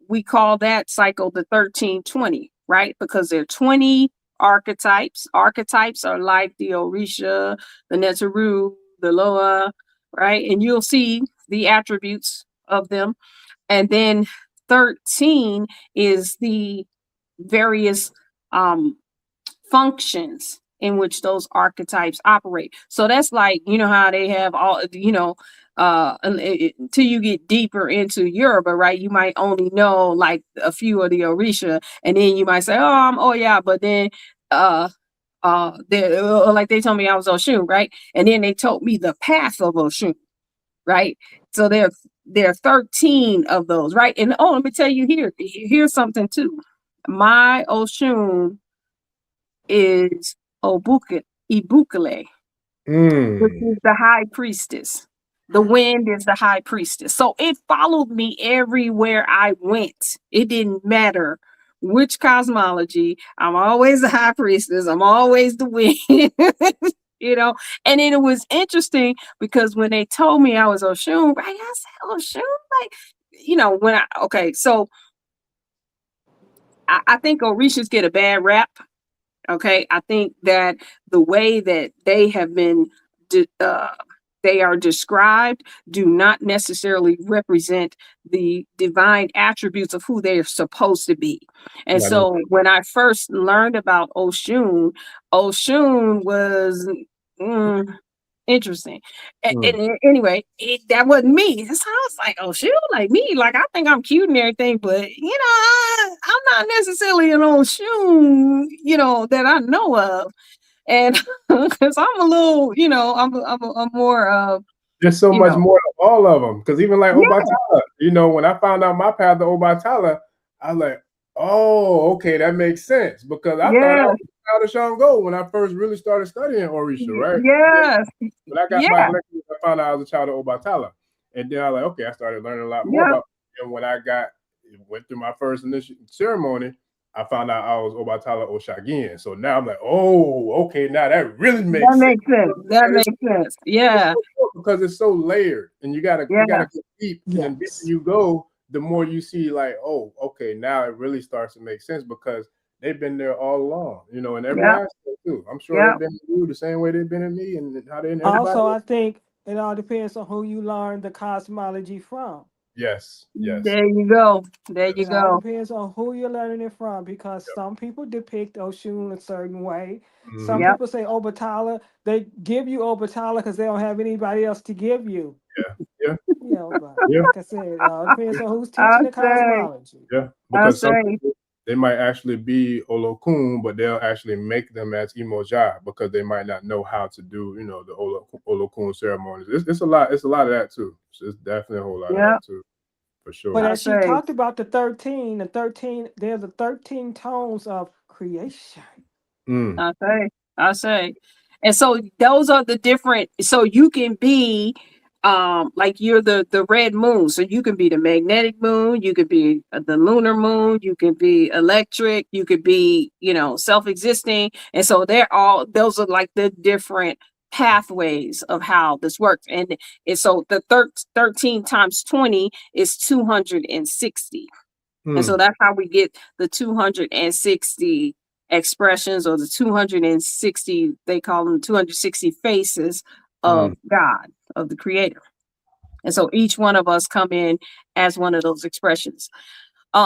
We call that cycle the 1320, right? Because there are 20 archetypes. Archetypes are like the Orisha, the Netzeru, the Loa, right? And you'll see the attributes of them. And then 13 is the various functions in which those archetypes operate. So that's like, you know, how they have all, you know, until you get deeper into Yoruba, right? You might only know like a few of the Orisha, and then you might say, oh yeah, but then like they told me I was Oshun, right? And then they told me the path of Oshun, right? So there are 13 of those, right? And let me tell you here's something too. My Oshun is Ibukele, which is the high priestess. The wind is the high priestess. So it followed me everywhere I went. It didn't matter which cosmology. I'm always the high priestess. I'm always the wind. You know, and then it was interesting because when they told me I was Oshun, right? I said, Oshun, like, you know, so I think Orishas get a bad rap. Okay, I think that the way that they have been, they are described, do not necessarily represent the divine attributes of who they are supposed to be. And so when I first learned about Oshun was interesting. And anyway, that wasn't me. So I was like, Oshun, like me, like I think I'm cute and everything, but you know, I'm not necessarily an Oshun, you know, that I know of. And because I'm a little, you know, I'm more there's so much more to all of them. Because even like Obatala, you know, when I found out my path to Obatala, I was like, oh, okay, that makes sense. Because I thought I was out of Shango when I first really started studying Orisha, right? Yes. When I got my lectures, I found out I was a child of Obatala. And then I was like, okay, I started learning a lot more about it. And when I went through my first initial ceremony, I found out I was Obatala Oshagin. So now I'm like, oh, okay, now that really makes sense. That makes sense. Yeah. Because it's so layered, and you gotta go deep. And the deeper you go, the more you see, like, oh, okay, now it really starts to make sense because they've been there all along, you know, in every aspect too. I'm sure they've been in you the same way they've been in me, and how they in everybody. Also, I think it all depends on who you learn the cosmology from. Yes. Yes. There you go. There you It all go. depends on who you're learning it from, because some people depict Oshun a certain way. Some Mhm. Yep. people say Obatala. They give you Obatala because they don't have anybody else to give you. Yeah. You know, but Yeah. like I said, it all depends on who's I teaching the say, cosmology. Yeah. I Because some say, people, they might actually be Olokun, but they'll actually make them as Imoja because they might not know how to do, you know, the Olokun ceremonies. It's a lot. It's a lot of that too. So it's definitely a whole lot of yeah, that too, for sure. But I as she say, talked about the 13, there's the 13 tones of creation. Mm. I say. And so those are the different, so you can be like you're the red moon. So you can be the magnetic moon, you could be the lunar moon, you could be electric, you could be, you know, self-existing. And so those are like the different pathways of how this works. And so the 13 times 20 is 260. And so Mm. that's how we get the 260 expressions, or the 260, they call them 260 faces of Mm. God, of the creator. And so each one of us come in as one of those expressions.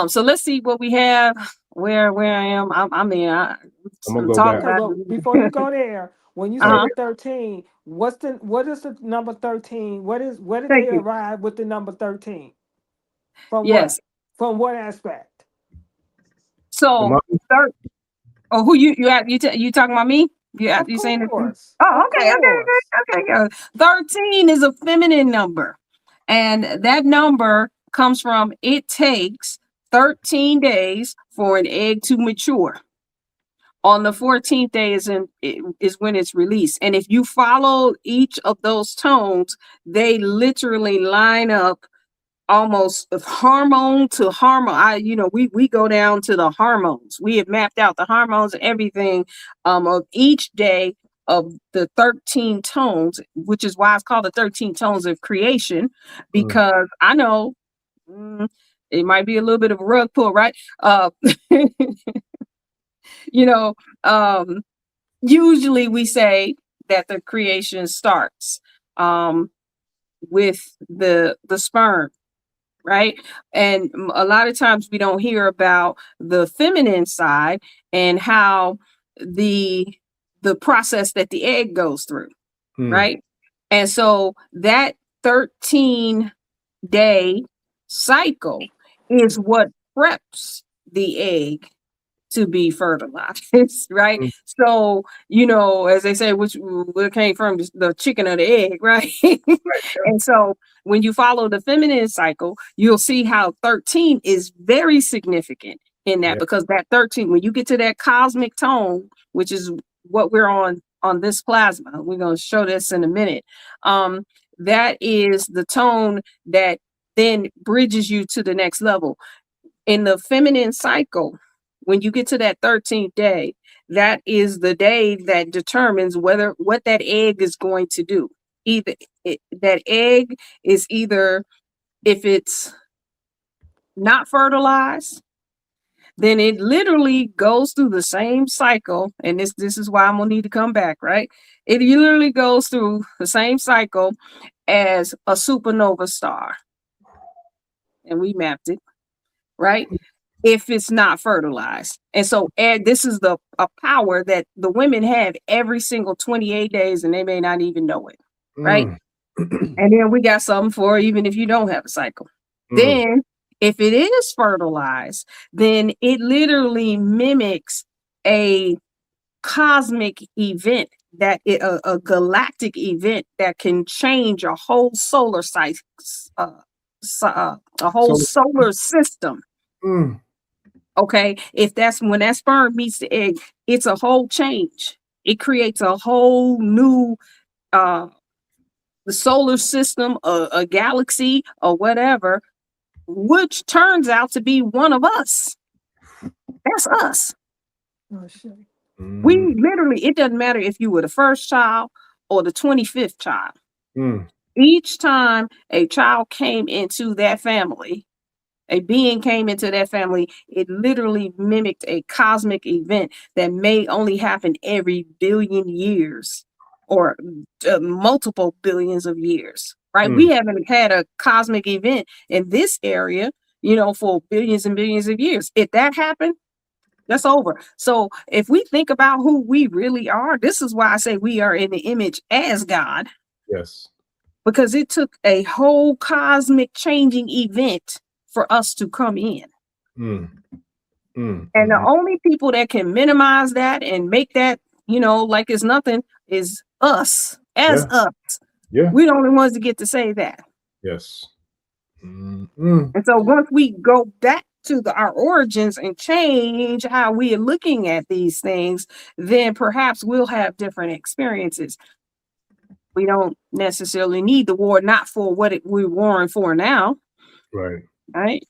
So let's see what we have, where I am. I'm I'm gonna go talking back. Okay, about but before you go there, when you say Oh, uh-huh. the 13, what is the number 13? Where did Thank they you. arrive with the number 13? From what? Yes. From what aspect? the So money. who you talking about me? Of You saying it? course. Oh, Of okay, course. okay. 13 is a feminine number. And that number comes from, it takes 13 days for an egg to mature. On the 14th day is when it's released. And if you follow each of those tones, they literally line up almost hormone to hormone. We go down to the hormones. We have mapped out the hormones and everything of each day of the 13 tones, which is why it's called the 13 tones of creation, Mm. because I know it might be a little bit of a rug pull, right? you know, usually we say that the creation starts with the sperm, right? And a lot of times we don't hear about the feminine side and how the process that the egg goes through, Mm. right? And so that 13-day cycle is what preps the egg to be fertilized, right? Mm. So, as they say, which came from the chicken or the egg, right? And so when you follow the feminine cycle, you'll see how 13 is very significant in that, Yeah. because that 13, when you get to that cosmic tone, which is what we're on this plasma, we're going to show this in a minute. That is the tone that then bridges you to the next level. In the feminine cycle, when you get to that 13th day, that is the day that determines what that egg is going to do. That egg is either, if it's not fertilized, then it literally goes through the same cycle. And this is why I'm gonna need to come back, right? It literally goes through the same cycle as a supernova star. And we mapped it, right? If it's not fertilized. And so this is a power that the women have every single 28 days, and they may not even know it, right? Mm. And then we got something for even if you don't have a cycle. Mm. Then if it is fertilized, then it literally mimics a cosmic event, that a galactic event that can change a whole solar cycle, a whole So, solar system. mm. Okay, if that's when that sperm meets the egg, it's a whole change. It creates a whole new the solar system, a galaxy, or whatever, which turns out to be one of us. That's us. Oh, shit. We Mm. literally, it doesn't matter if you were the first child or the 25th child. Mm. Each time a child came into that family, a being came into that family, it literally mimicked a cosmic event that may only happen every billion years, or multiple billions of years. right? We haven't had a cosmic event in this area, you know, for billions and billions of years. If that happened, that's over. So if we think about who we really are, this is why I say we are in the image as God. Yes. Because it took a whole cosmic changing event for us to come in. And the only people that can minimize that and make that, you know, like it's nothing is us, as us. Yeah. We're the only ones that get to say that. Yes. And so once we go back to our origins and change how we are looking at these things, then perhaps we'll have different experiences. We don't necessarily need the war, not for what we're warring for now. Right. Right.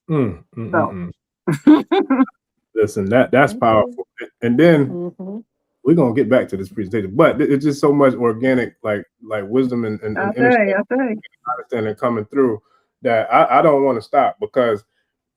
So. Listen, that's powerful. And then we're gonna get back to this presentation, but it's just so much organic, like wisdom and understanding coming through that I don't want to stop, because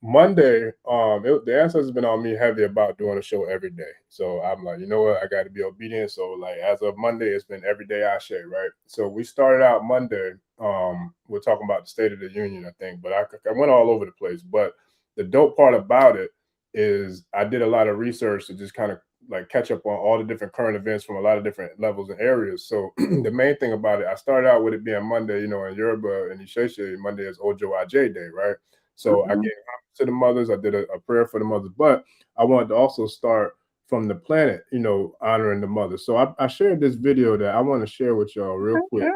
Monday, the ancestors has been on me heavy about doing a show every day. So I'm like, you know what, I got to be obedient. So like as of Monday, it's been every day I share, right? So we started out Monday. We're talking about the State of the Union, I think, but I went all over the place. But the dope part about it is I did a lot of research to just kind of like catch up on all the different current events from a lot of different levels and areas. So the main thing about it, I started out with it being Monday, you know, in Yoruba and Isheshe, Monday is Ojo Ajay Day, right? So I gave homage to the mothers. I did a prayer for the mothers, but I wanted to also start from the planet, you know, honoring the mothers. So I shared this video that I want to share with y'all real quick,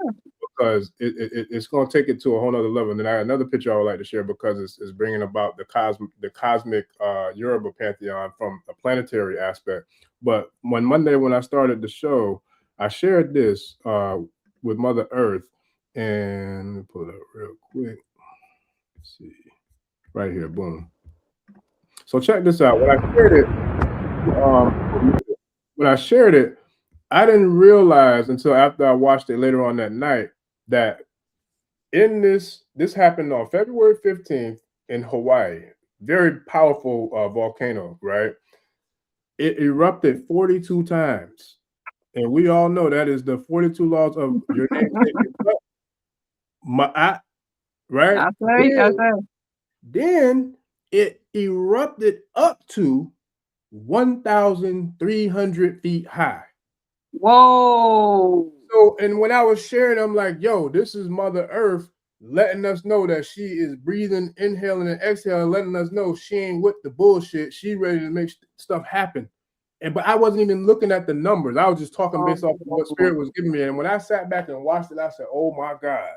because it's going to take it to a whole nother level. And then I got another picture I would like to share, because it's bringing about the cosmic Yoruba pantheon from a planetary aspect. But when I started the show, I shared this with Mother Earth, and let me pull it up real quick. Let's see. Right here, boom. So check this out. When I shared it, I didn't realize until after I watched it later on that night that in this happened on February 15th in Hawaii. Very powerful volcano, right? It erupted 42 times. And we all know that is the 42 laws of your namesake. MAAT, right? Then it erupted up to 1,300 feet high. Whoa. So, and when I was sharing, I'm like, yo, this is Mother Earth letting us know that she is breathing, inhaling and exhaling, letting us know she ain't with the bullshit. She ready to make stuff happen. But I wasn't even looking at the numbers. I was just talking based off of what Spirit was giving me. And when I sat back and watched it, I said, oh my God.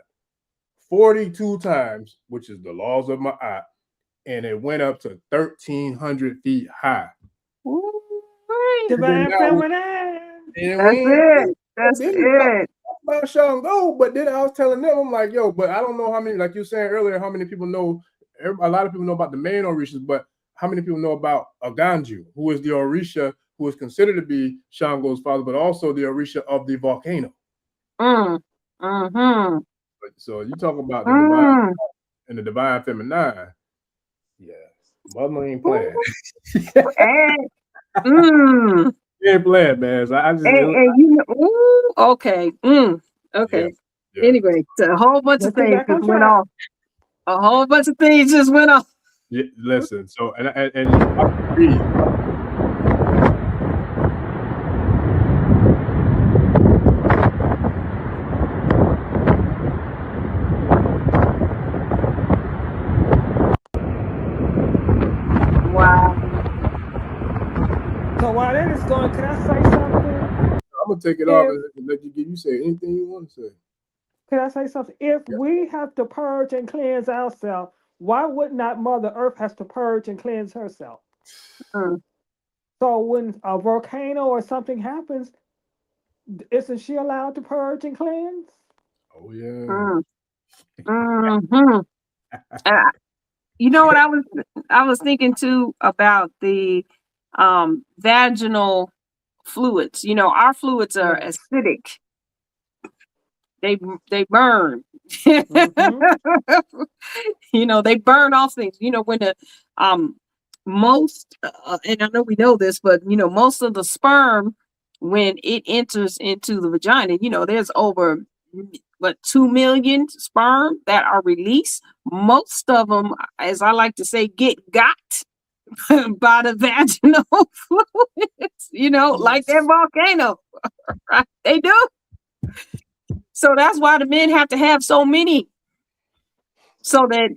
42 times, which is the laws of Ma'at, and it went up to 1,300 feet high. Divine feminine. That's it. About Shango, but then I was telling them, I'm like, yo, but I don't know how many, like you were saying earlier, how many people know. A lot of people know about the main Orishas, but how many people know about Aganju, who is the Orisha who is considered to be Shango's father, but also the Orisha of the volcano. So you talk about the divine and the divine feminine. Yeah, mother ain't playing. She ain't playing, man. So I just you know, okay. Okay. Yeah. Anyway, a whole bunch of things just went off. A whole bunch of things just went off. Yeah, listen. So and I agree. So while that is going, can I say something? I'm gonna take it off and let you say anything you want to say. Can I say something? If we have to purge and cleanse ourselves, why would not Mother Earth has to purge and cleanse herself? So when a volcano or something happens, isn't she allowed to purge and cleanse? Oh yeah. You know what I was thinking too about the vaginal fluids. You know, our fluids are acidic. They burn. You know, they burn off things. You know, when the most and I know we know this, but you know, most of the sperm when it enters into the vagina, you know, there's over but 2 million sperm that are released. Most of them, as I like to say, got by the vaginal fluids, like that volcano, right? They do. So that's why the men have to have so many, so that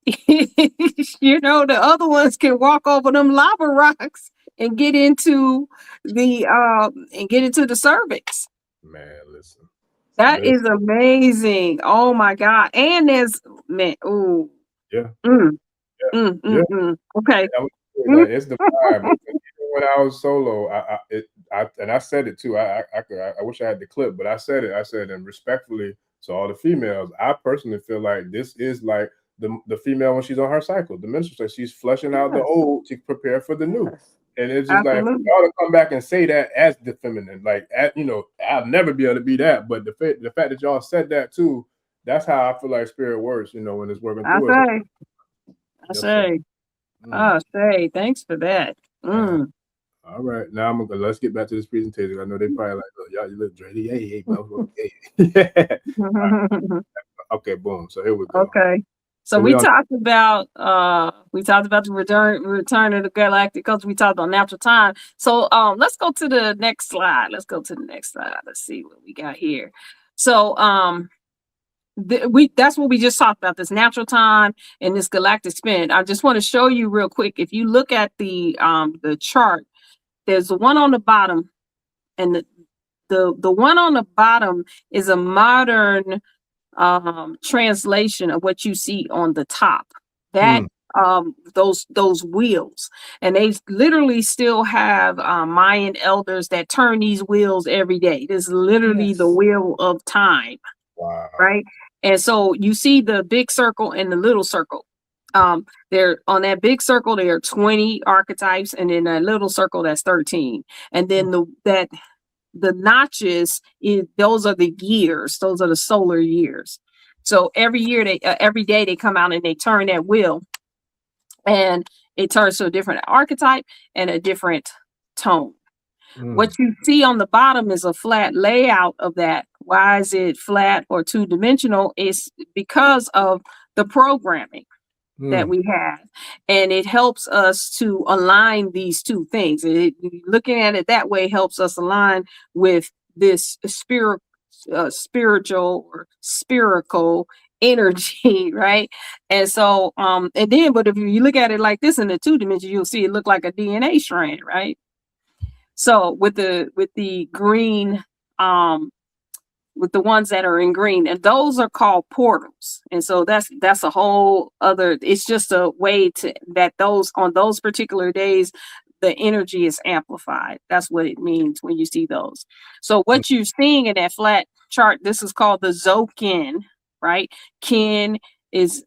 the other ones can walk over them lava rocks and get into the cervix. Man, listen. That is amazing. Oh my God. And there's ooh. Yeah. Okay. It's the vibe. When I was solo, I said it too. I wish I had the clip, but I said it. I said, and respectfully to all the females, I personally feel like this is like the female when she's on her cycle, the menstrual cycle. She's flushing out the old to prepare for the new. And it's just like, y'all to come back and say that as the feminine, like, I'll never be able to be that. But the fact that y'all said that too, that's how I feel like spirit works, when it's working through us. I say, thanks for that. All right, now let's get back to this presentation. I know they probably like, oh, y'all, you look dirty. Hey, okay, boom. So here we go. Okay. So we talked about the return of the galactic culture. We talked about natural time. So let's go to the next slide. Let's see what we got here. So that's what we just talked about, this natural time and this galactic spin. I just want to show you real quick. If you look at the chart, there's the one on the bottom, and the one on the bottom is a modern translation of what you see on the top. That those wheels, and they literally still have Mayan elders that turn these wheels every day. This is literally the wheel of time. Wow. Right. And so you see the big circle and the little circle. There on that big circle, there are 20 archetypes, and in that little circle, that's 13. And then the notches, those are the years. Those are the solar years. So every day they come out and they turn that wheel, and it turns to a different archetype and a different tone. What you see on the bottom is a flat layout of that. Why is it flat or two-dimensional? It's because of the programming that we have, and it helps us to align these two things. Looking at it that way helps us align with this spiritual or spherical energy, right? And so but if you look at it like this in the two dimension, you'll see it look like a DNA strand, right? So with the green, with the ones that are in green, and those are called portals. And so that's a whole other, it's just a way that on those particular days, the energy is amplified. That's what it means when you see those. So what you're seeing in that flat chart, this is called the Zokin, right? Kin is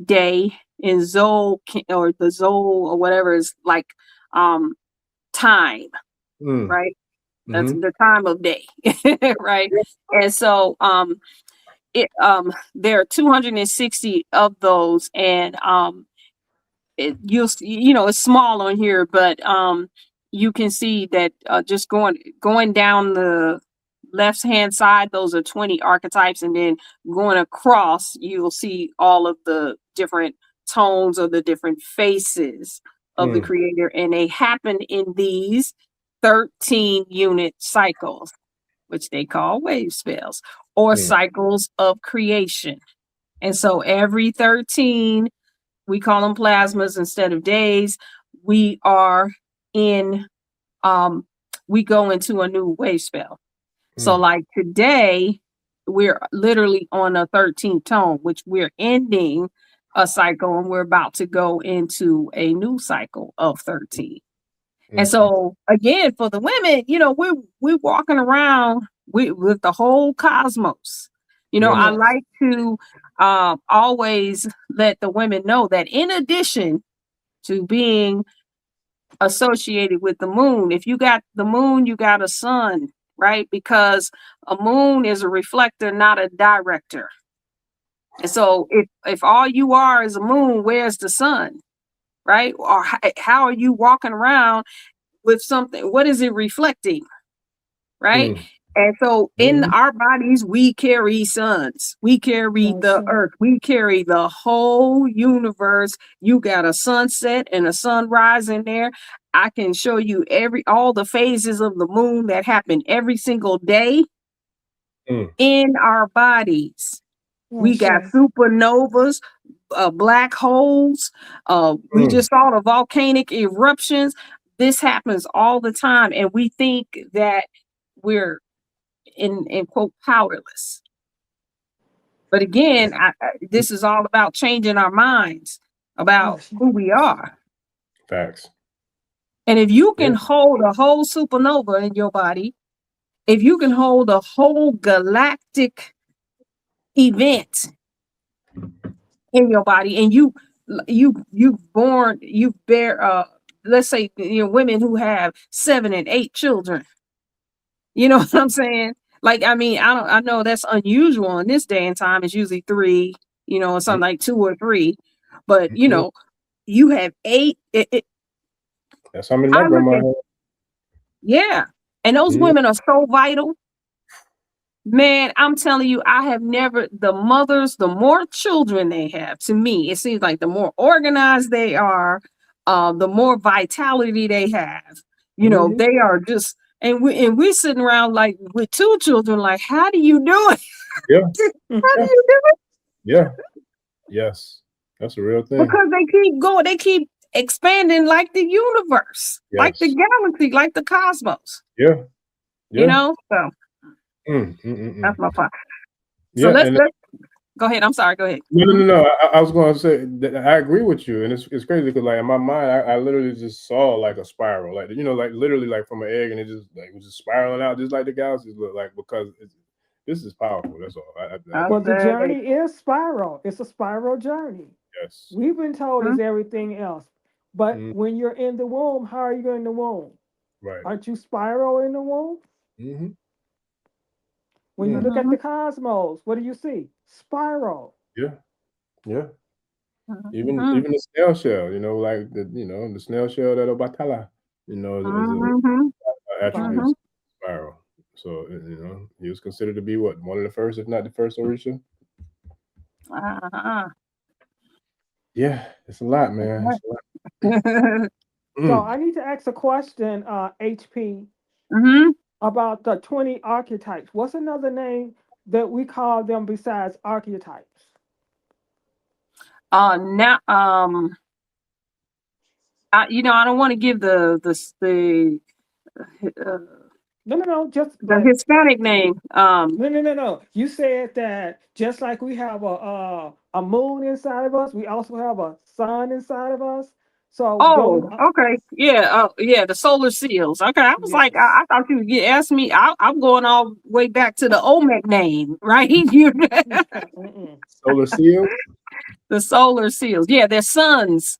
day, and Zol, or the Zol or whatever, is like time. Right? That's the time of day, right? And so there are 260 of those, and it's small on here, but you can see that just going down the left hand side, those are 20 archetypes, and then going across, you'll see all of the different tones of the different faces of the creator, and they happen in these 13 unit cycles, which they call wave spells or cycles of creation. And so every 13, we call them plasmas instead of days, we are we go into a new wave spell. So like today, we're literally on a 13th tone, which we're ending a cycle, and we're about to go into a new cycle of 13. And so again, for the women, we're walking around with the whole cosmos. I like to always let the women know that in addition to being associated with the moon, if you got the moon, you got a sun, right? Because a moon is a reflector, not a director. And so if all you are is a moon, where's the sun? Right? Or how are you walking around with something? What is it reflecting? Right? And so in our bodies, we carry suns, we carry the earth, we carry the whole universe. You got a sunset and a sunrise in there. I can show you all the phases of the moon that happen every single day in our bodies. We got supernovas, black holes. We just saw the volcanic eruptions. This happens all the time. And we think that we're in quote powerless. But again, this is all about changing our minds about who we are. Facts. And if you can hold a whole supernova in your body, if you can hold a whole galactic event in your body, and you bear let's say, you know, women who have 7 and 8 children, you know what I'm saying? Like, I mean, I know that's unusual in this day and time. It's usually 3, you know, or something like 2 or 3. But, you know, you have 8. That's how many my grandma had. Yeah. And those women are so vital. Man, I'm telling you, I have never, the mothers, the more children they have, to me, it seems like the more organized they are, the more vitality they have. You know, they are just, and we're sitting around like with 2 children, like, how do you do it? Yeah. How do you do it? Yeah. Yes. That's a real thing. Because they keep going, they keep expanding like the universe, like the galaxy, like the cosmos. Yeah. You know? So that's my part. So let's go ahead. I'm sorry. Go ahead. No. I was going to say that I agree with you, and it's crazy because like in my mind, I literally just saw like a spiral, like, you know, like literally like from an egg, and it just like was just spiraling out, just like the galaxies look like, because this is powerful. That's all. Well, the journey is spiral. It's a spiral journey. Yes. We've been told it's everything else, but when you're in the womb, how are you going in the womb? Right. Aren't you spiral in the womb? When you look at the cosmos, what do you see? Spiral. Yeah. Even the snail shell, you know, like the snail shell that Obatala, you know, is attribute spiral. So you know, he was considered to be what, one of the first, if not the first Orisha. Yeah, it's a lot, man. It's a lot. So I need to ask a question, HP, about the 20 archetypes. What's another name that we call them besides archetypes? Now, you know, I don't want to give the No, just the Hispanic name. No. You said that just like we have a moon inside of us, we also have a sun inside of us. So okay, yeah, the solar seals. Okay, I was like, I thought you would ask me. I'm going all the way back to the Olmec name, right? Solar seals. The solar seals. Yeah, they're suns.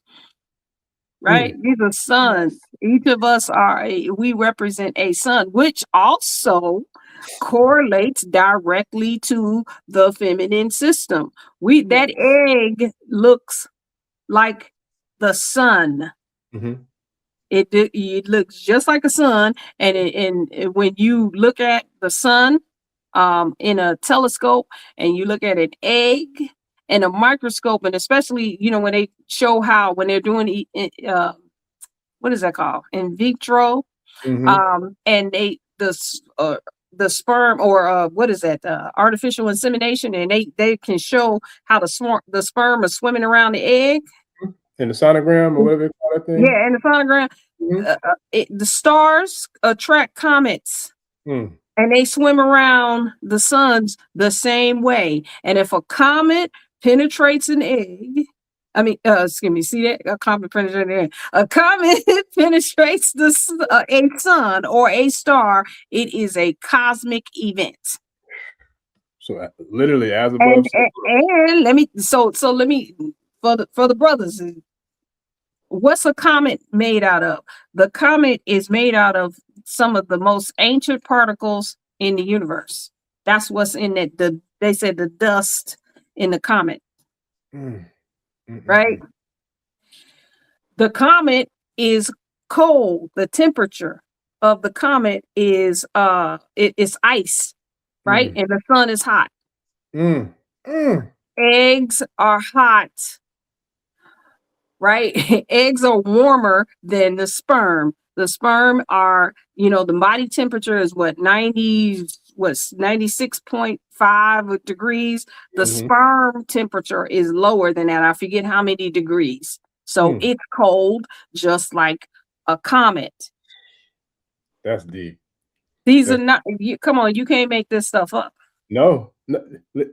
Right? These are suns. Each of us we represent a sun, which also correlates directly to the feminine system. That egg looks like the sun. It looks just like a sun, and when you look at the sun in a telescope and you look at an egg in a microscope, and especially, you know, when they show when they're doing what is that called, in vitro, and the sperm, or what is that, artificial insemination, and they can show how the sperm is swimming around the egg in the sonogram, or whatever they call that thing. Yeah, in the sonogram. The stars attract comets. And they swim around the suns the same way. And if a comet penetrates an egg, excuse me, see that? A comet penetrates an egg. A comet penetrates a sun or a star, it is a cosmic event. So literally, as above. And let me for the brothers, what's a comet made out of? The comet is made out of some of the most ancient particles in the universe. That's what's in it. They said the dust in the comet. Right? The comet is cold, the temperature. of the comet is it's ice, right? And the sun is hot. Eggs are hot, right? Eggs are warmer than the sperm. The sperm are, you know, the body temperature is what, 96.5 degrees. The sperm temperature is lower than that. I forget how many degrees. So it's cold, just like a comet. That's deep. These are not, come on, you can't make this stuff up. No.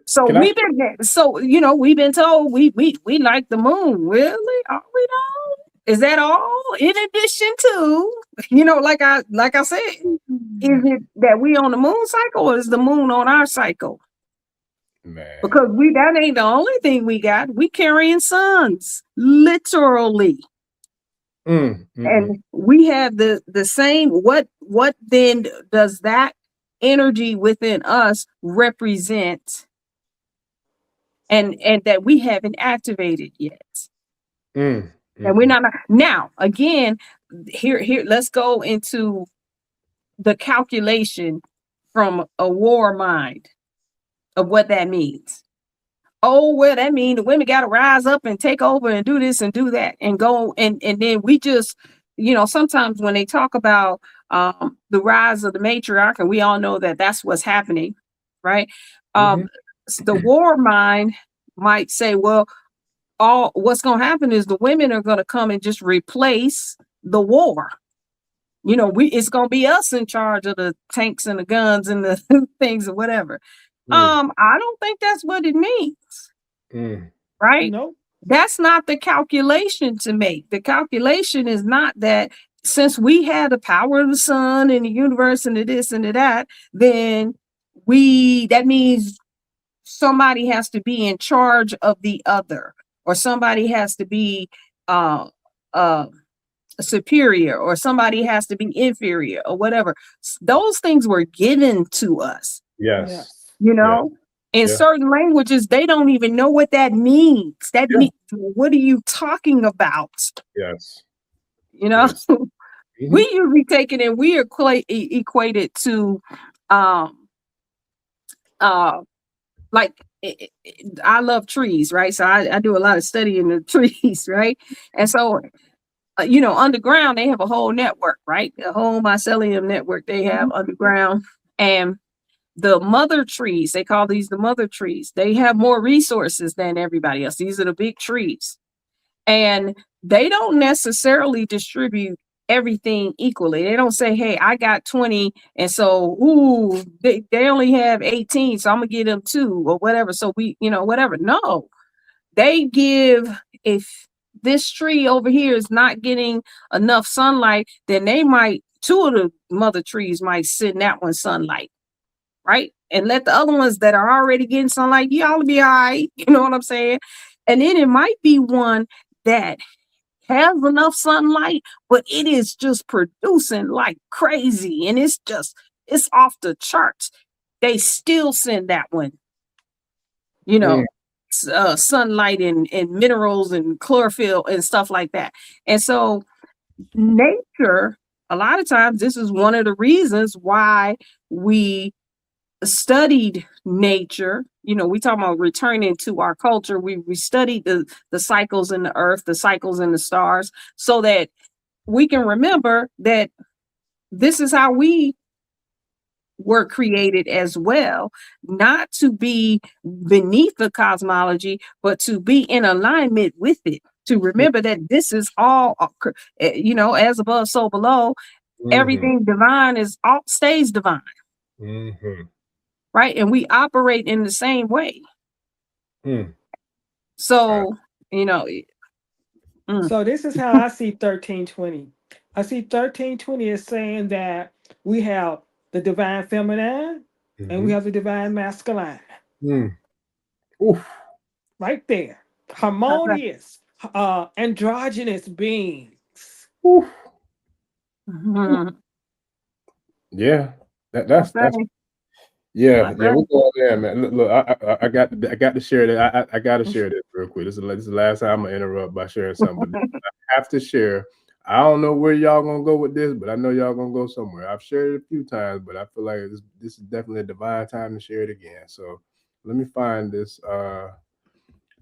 So we've been, so, you know, we've been told we like the moon. Really? Are we not? Is that all? In addition to, you know, like I said, is it that we on the moon cycle, or is the moon on our cycle? Man. Because that ain't the only thing we got. We carrying suns, literally. And we have the same, what then does that energy within us represent, and that we haven't activated yet? And we're not now again here let's go into the calculation from a war mind of what that means. Oh, well, that means the women got to rise up and take over and do this and do that and go, and then we just, you know, sometimes when they talk about the rise of the matriarch, and we all know that that's what's happening, right? The war mind might say, well, what's going to happen is the women are going to come and just replace the war. You know, it's going to be us in charge of the tanks and the guns and the things or whatever. I don't think that's what it means. Right? No. That's not the calculation to make. The calculation is not that since we have the power of the sun and the universe and the this and the that, then that means somebody has to be in charge of the other, or somebody has to be superior, or somebody has to be inferior, or whatever. Those things were given to us. Yes. You know, in certain languages, they don't even know what that means. That means, what are you talking about? Yes. You know, we usually take it and we equate it to, like, I love trees, right? So I do a lot of study in the trees, right? And so, you know, underground, they have a whole network, right? The whole mycelium network they have underground. And the mother trees, they call these the mother trees. They have more resources than everybody else. These are the big trees. And they don't necessarily distribute everything equally. They don't say, hey, I got 20. And so, they only have 18. So I'm going to give them 2 or whatever. So we, you know, whatever. No, they give, if this tree over here is not getting enough sunlight, then 2 of the mother trees might send that one sunlight. Right? And let the other ones that are already getting sunlight, y'all be all right. You know what I'm saying? And then it might be one that has enough sunlight, but it is just producing like crazy. And it's off the charts. They still send that one, you know, sunlight and minerals and chlorophyll and stuff like that. And so nature, a lot of times, this is one of the reasons why we studied nature. You know, we talk about returning to our culture. We studied the cycles in the earth, the cycles in the stars, so that we can remember that this is how we were created as well, not to be beneath the cosmology, but to be in alignment with it, to remember that this is all, you know, as above, so below. Everything divine stays divine. Right? And we operate in the same way. So, you know. So this is how I see 1320. I see 1320 as saying that we have the divine feminine and we have the divine masculine. Right there. Harmonious, androgynous beings. Yeah. That's yeah, we'll go on there, man. Look, I got to share that. I got to share this real quick. This is the last time I'm gonna interrupt by sharing something. But I have to share I don't know where y'all gonna go with this, but I know y'all gonna go somewhere. I've shared it a few times, but I feel like this is definitely a divine time to share it again. So let me find this.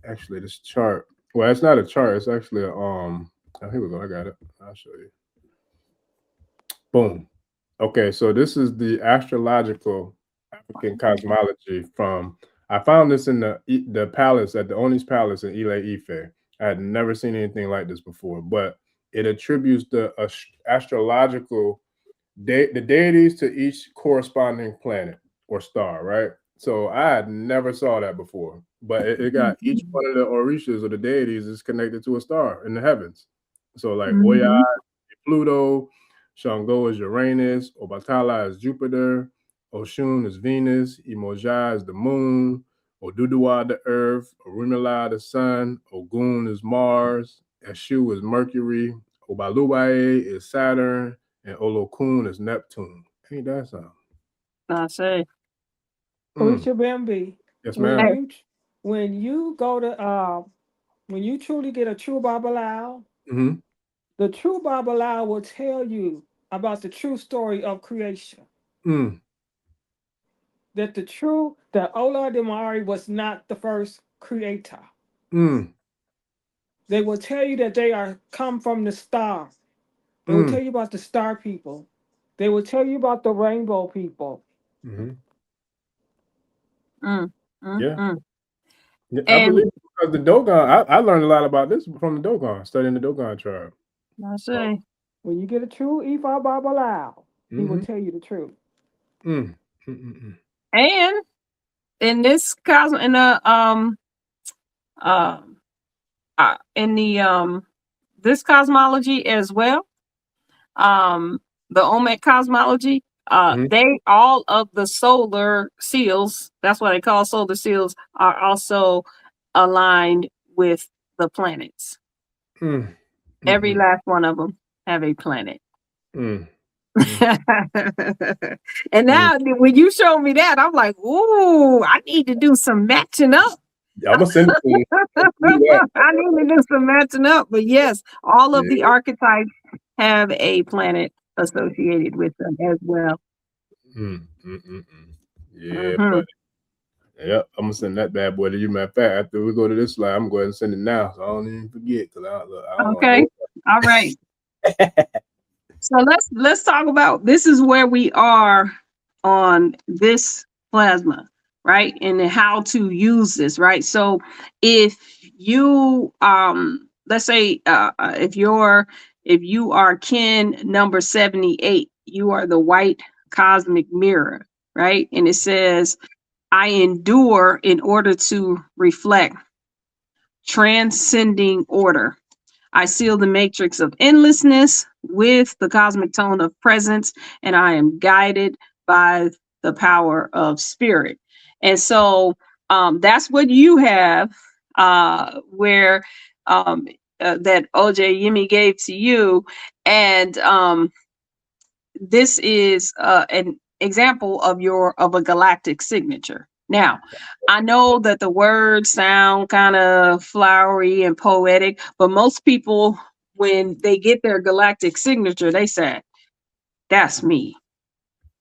Actually, this chart. Well, it's not a chart. It's actually a Oh, here we go. I got it. I'll show you. Boom. Okay, so this is the astrological African cosmology from. I found this in the palace at the Oni's Palace in Ile Ife. I had never seen anything like this before, but it attributes the astrological the deities to each corresponding planet or star, right? So I had never saw that before, but it got each one of the orishas or the deities is connected to a star in the heavens. So like Oya is Pluto, Shango is Uranus, Obatala is Jupiter, Oshun is Venus, Imoja is the moon, Oduduwa the earth, Orunmila the sun, Ogun is Mars, Eshu is Mercury, Obaluwaye is Saturn, and Olokun is Neptune. Ain't that something? I say. Orisha Bambi. Yes, ma'am. When you go to when you truly get a true Babalawo, the true Babalawo will tell you about the true story of creation. That that Ola Demari was not the first creator. They will tell you that they are come from the star. They will tell you about the star people. They will tell you about the rainbow people. Yeah. Yeah, I believe it because the Dogon, I learned a lot about this from the Dogon, studying the Dogon tribe. I say. When you get a true Ifa Babalawo, he will tell you the truth. And in this in the this cosmology as well, the OMEC cosmology, they all of the solar seals, that's what they call solar seals, are also aligned with the planets. Every last one of them have a planet. And now when you show me that, I'm like, ooh, I need to do some matching up. I'm gonna send it to you. I need to do some matching up. But yes, all of the archetypes have a planet associated with them as well. Yeah, buddy. Yep, I'm gonna send that bad boy to you. Matter of fact, after we go to this slide, I'm going to send it now, so I don't even forget. Cause I don't okay, all right. So let's talk about, this is where we are on this plasma, right? And how to use this, right? So if you let's say if you are kin number 78, you are the white cosmic mirror, right? And it says, I endure in order to reflect transcending order. I seal the matrix of endlessness with the cosmic tone of presence, and I am guided by the power of spirit. And so that's what you have, where that OJ Yemi gave to you. And this is an example of a galactic signature. Now, I know that the words sound kind of flowery and poetic, but most people, when they get their galactic signature, they say, that's me.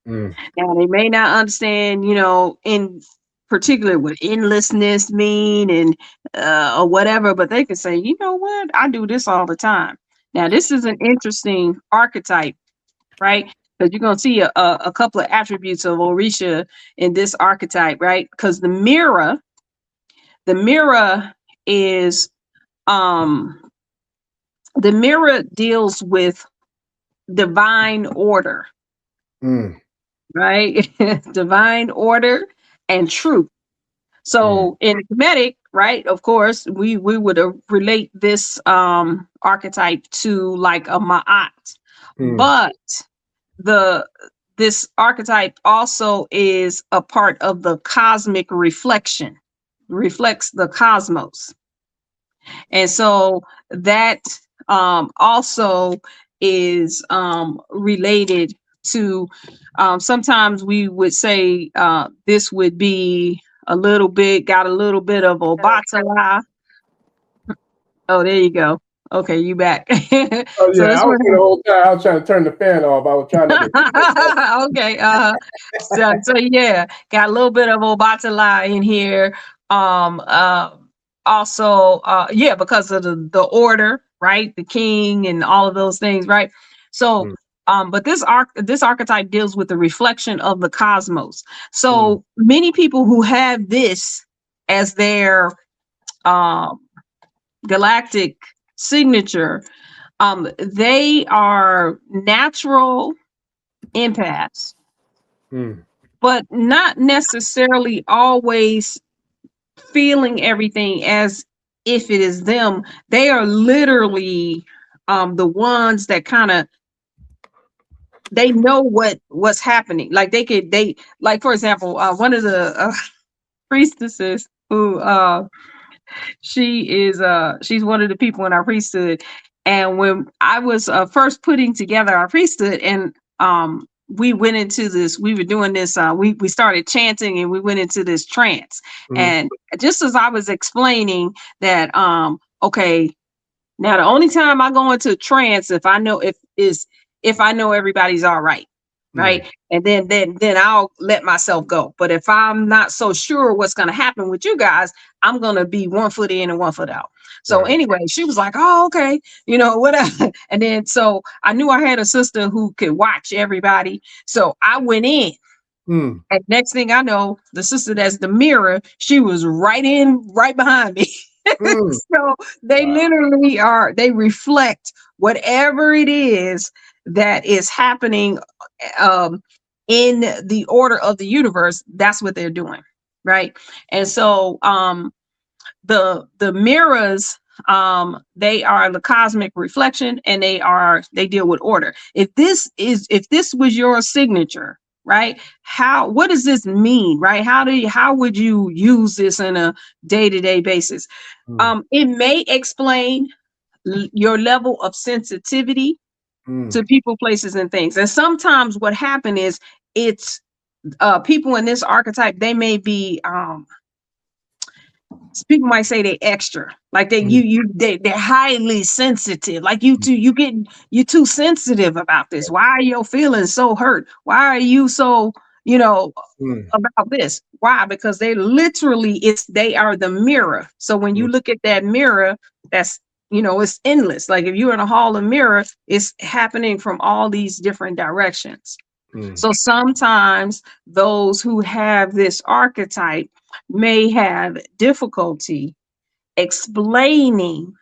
Now, they may not understand, in particular what endlessness mean and or whatever, but they can say, you know what, I do this all the time. Now, this is an interesting archetype, right? Because you're going to see a couple of attributes of Orisha in this archetype, right? Because the mirror is, the mirror deals with divine order, right? Divine order and truth. So in Kemetic, right, of course, we would relate this archetype to like a Ma'at. But this archetype also is a part of the cosmic reflection, reflects the cosmos. And so that also is related to, sometimes we would say this would be got a little bit of Obatala. Oh, there you go. Okay, you back. Oh So yeah, this I was one. here the whole time. I was trying to turn the fan off. I was trying to. Okay. So yeah, got a little bit of Obatala in here. Um. Uh. Also. Yeah, because of the order, right? The king and all of those things, right? So. Mm. But this archetype deals with the reflection of the cosmos. So Mm. many people who have this as their galactic signature, they are natural empaths, Mm. but not necessarily always feeling everything as if it is them. They are literally the ones that kind of they know what's happening. Like they like, for example, one of the priestesses who she's one of the people in our priesthood. And when I was first putting together our priesthood, and we went into this, we were doing this, we started chanting and we went into this trance. Mm. And just as I was explaining that, okay, now the only time I go into trance if I know if I know everybody's all right. Right. And then I'll let myself go. But if I'm not so sure what's going to happen with you guys, I'm going to be 1 foot in and 1 foot out. So Right. anyway, she was like, oh, okay, whatever. And then so I knew I had a sister who could watch everybody. So I went in. Mm. And next thing I know, the sister that's the mirror, she was right behind me. Mm. So they literally they reflect whatever it is that is happening in the order of the universe. That's what they're doing, right? And so the mirrors, they are the cosmic reflection, and they deal with order. If this was your signature, right, what does this mean, right? How would you use this in a day-to-day basis? It may explain your level of sensitivity to people, places, and things. And sometimes what happened is it's people in this archetype, they may be people might say they extra, like they're highly sensitive, like you're too sensitive about this. Why are your feelings so hurt? Why are you so about this? Why? Because they literally they are the mirror. So when you look at that mirror, that's it's endless. Like if you're in a hall of mirror, it's happening from all these different directions. So sometimes those who have this archetype may have difficulty explaining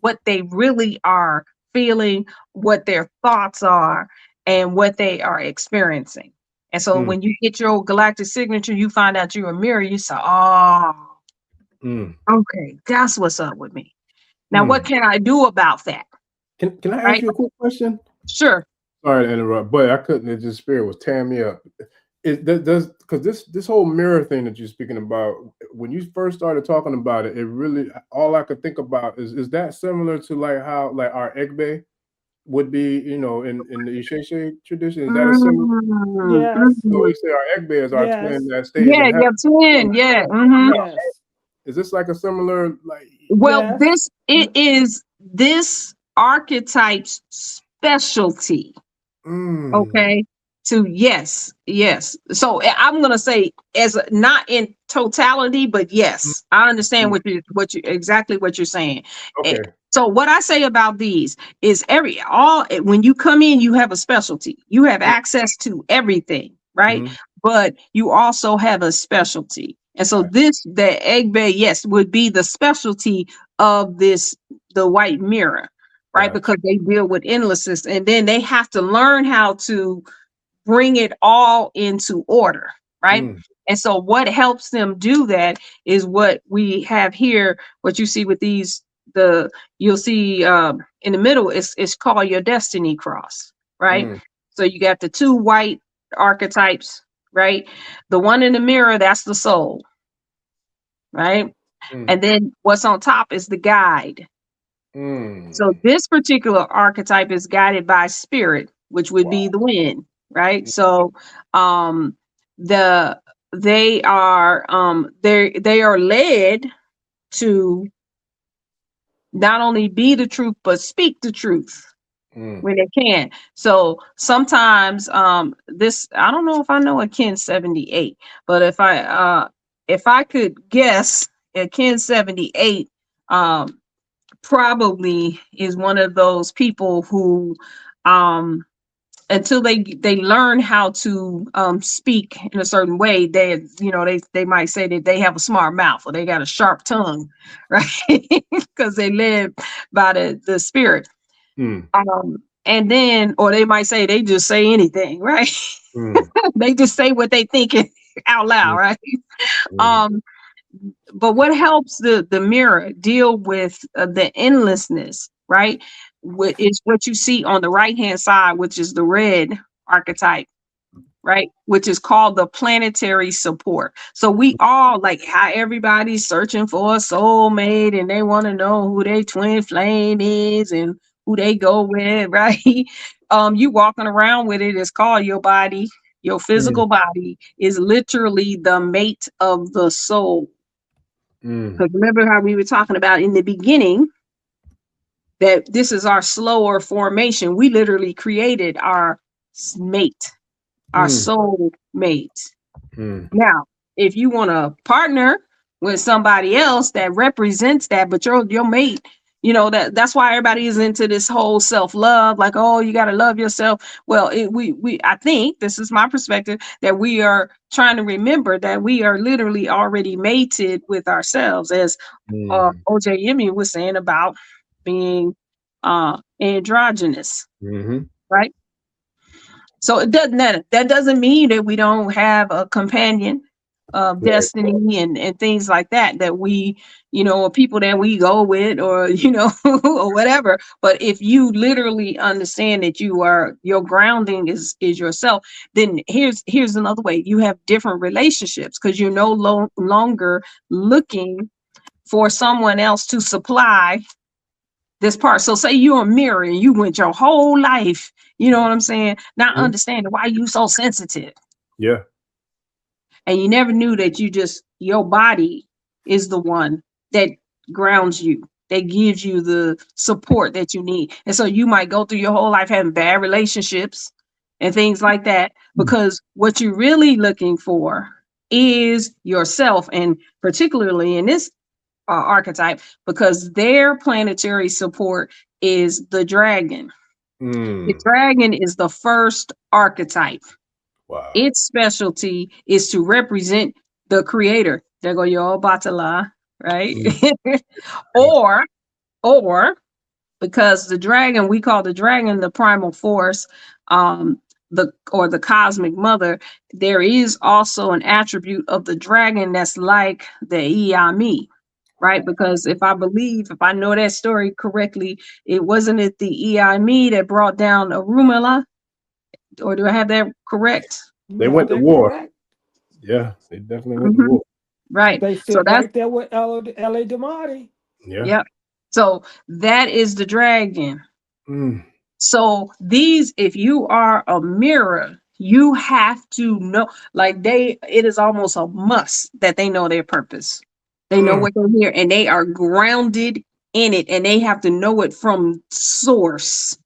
what they really are feeling, what their thoughts are, and what they are experiencing. And so when you get your galactic signature, you find out you're a mirror, you say, oh, okay, that's what's up with me. Now, what can I do about that? Can I ask you a quick question? Sure. Sorry to interrupt, but I couldn't. It just spirit was tearing me up. Because this whole mirror thing that you're speaking about, when you first started talking about it, it really, all I could think about is that similar to like how like our Egbe would be, in the Isheshe tradition? Is that a similar? Yes. So we say our Egbe is our twin that stays Yeah, in heaven. your twin. Yeah. Yes. Is this like a similar like? Well, Yes. it is this archetype's specialty. Okay. So yes. So I'm gonna say not in totality, but yes, I understand what you exactly what you're saying. Okay. So what I say about these is when you come in, you have a specialty. You have access to everything, right? But you also have a specialty. And so the Egbe, yes, would be the specialty of the white mirror, right? Because they deal with endlessness, and then they have to learn how to bring it all into order, right? And so what helps them do that is what we have here, what you see with these, you'll see in the middle, it's called your destiny cross, right? So you got the 2 white archetypes, right? The one in the mirror, that's the soul, right? And then what's on top is the guide. So this particular archetype is guided by spirit, which would be the wind, right? So they are led to not only be the truth, but speak the truth when they can. So sometimes this, I don't know if I know a Ken 78, but if I could guess, a Ken 78 probably is one of those people who until they learn how to speak in a certain way, they might say that they have a smart mouth or they got a sharp tongue, right? Because they live by the spirit. And then, or they might say they just say anything, right? They just say what they think out loud, right? But what helps the mirror deal with the endlessness, right? Is what you see on the right hand side, which is the red archetype, right? Which is called the planetary support. So we all, like how everybody's searching for a soulmate and they want to know who their twin flame is and who they go with, right? You walking around with it, it's called your body. Your physical body is literally the mate of the soul. Because remember how we were talking about in the beginning that this is our slower formation. We literally created our mate, our soul mate. Now, if you want to partner with somebody else that represents that, but your mate, that's why everybody is into this whole self-love, like, oh, you got to love yourself. Well, I think, this is my perspective, that we are trying to remember that we are literally already mated with ourselves, as YEMI was saying about being androgynous, right? So that doesn't mean that we don't have a companion of destiny and things like that we, or people that we go with, or or whatever. But if you literally understand that your grounding is yourself, then here's another way. You have different relationships because you're no longer looking for someone else to supply this part. So say you're a mirror and you went your whole life, you know what I'm saying, not understanding why you so sensitive. Yeah. And you never knew that your body is the one that grounds you, that gives you the support that you need. And so you might go through your whole life having bad relationships and things like that, because what you're really looking for is yourself. And particularly in this archetype, because their planetary support is the dragon. The dragon is the first archetype. Wow. Its specialty is to represent the creator. There go your Batala, right? or because the dragon, we call the dragon the primal force, the cosmic mother. There is also an attribute of the dragon that's like the YEMI, right? Because if I know that story correctly, it wasn't it the YEMI that brought down Arumala, or do I have that correct? They went to war. Correct. Yeah, they definitely went to war. Right. They sit right there with L.A. Damati. Yeah. Yep. So that is the dragon. So if you are a mirror, you have to know, it is almost a must that they know their purpose. They know what they're here, and they are grounded in it, and they have to know it from source.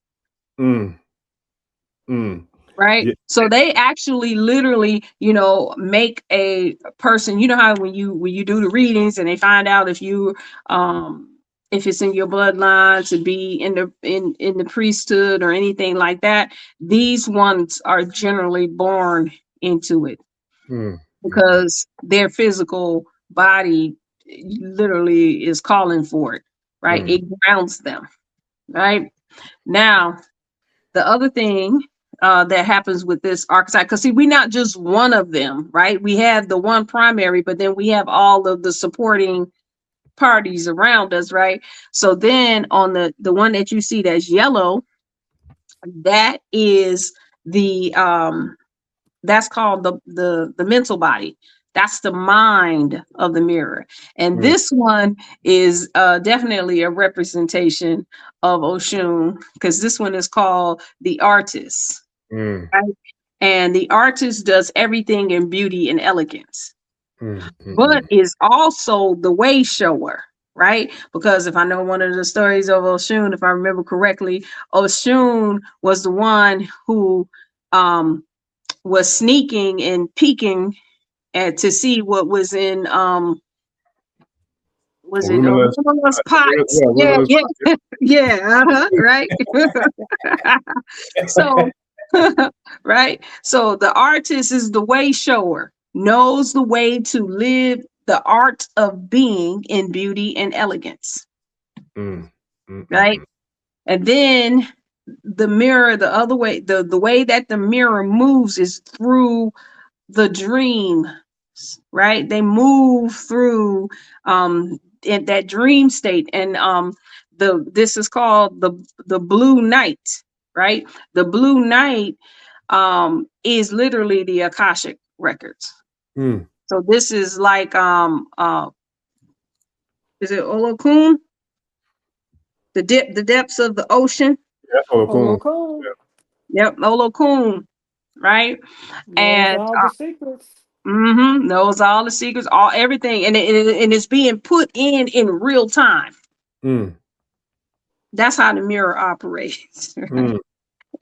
Right. Yeah. So they actually literally, make a person, how when you do the readings and they find out if it's in your bloodline to be in the priesthood or anything like that, these ones are generally born into it because their physical body literally is calling for it, right? It grounds them. Right. Now, the other thing that happens with this archetype, because we're not just one of them, right? We have the one primary, but then we have all of the supporting parties around us, right? So then on the one that you see that's yellow, that is that's called the mental body. That's the mind of the mirror. And this one is definitely a representation of Oshun, because this one is called the artist. Right? And the artist does everything in beauty and elegance, but is also the way shower. right? Because if I know one of the stories of Oshun, if I remember correctly, Oshun was the one who was sneaking and peeking to see what was in was it Luminous pots? Yeah, yeah, yeah, right. So, right. So the artist is the way shower, knows the way to live the art of being in beauty and elegance. Right. And then the mirror, the other way, the way that the mirror moves is through the dream, right? They move through in that dream state. And this is called the blue night, right? The blue night is literally the Akashic records. So this is like is it Olokun? The depths of the ocean. Yeah, Olokun. Yep, Olokun, right? Knows all the secrets. Knows all the secrets, everything, and it's being put in real time. That's how the mirror operates.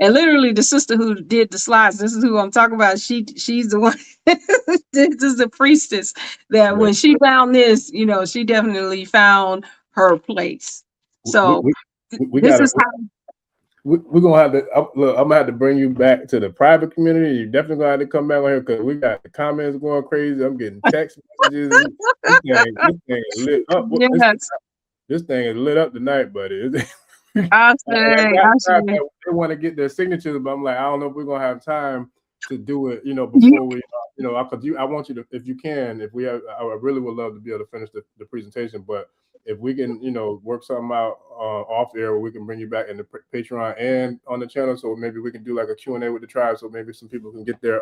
And literally, the sister who did the slides, this is who I'm talking about. She's the one. This is the priestess that when she found this, you know, she definitely found her place. So this is how. We're gonna have to look. I'm gonna have to bring you back to the private community. You're definitely gonna have to come back on here because we got the comments going crazy. I'm getting text messages. This thing is lit up. Yes. This thing is lit up tonight, buddy. They want to get their signatures, but I'm like, I don't know if we're gonna have time to do it. You know, before we, you know, I want you to, if you can, if we have, I really would love to be able to finish the presentation, but if we can, you know, work something out off air where we can bring you back in the Patreon and on the channel, so maybe we can do like a Q&A with the tribe, so maybe some people can get their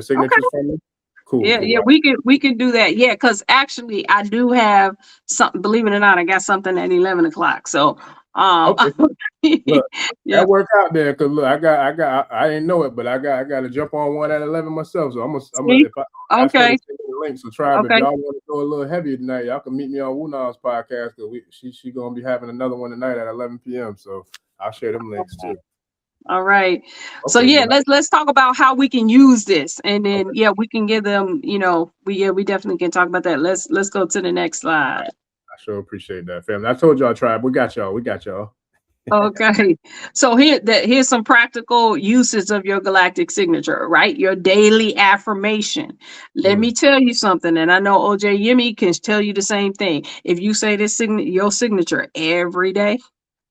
signatures from you. Cool. Yeah, cool. We can do that. Yeah, because actually I do have something. Believe it or not, I got something at 11 o'clock. So okay. Look, that worked out there because look, I didn't know it, but I got to jump on one at 11 myself. So I'm gonna okay. The link. So tribe, if y'all want to go a little heavier tonight, y'all can meet me on Wunal's podcast because she gonna be having another one tonight at 11 p.m. So I'll share them links too. All right. Okay, so yeah, let's talk about how we can use this, and then we can give them. You know, we definitely can talk about that. Let's go to the next slide. I sure appreciate that, family. I told y'all, tribe, we got y'all. Okay, so here's some practical uses of your galactic signature, right? Your daily affirmation. Let me tell you something, and I know OJ YEMI can tell you the same thing. If you say your signature every day,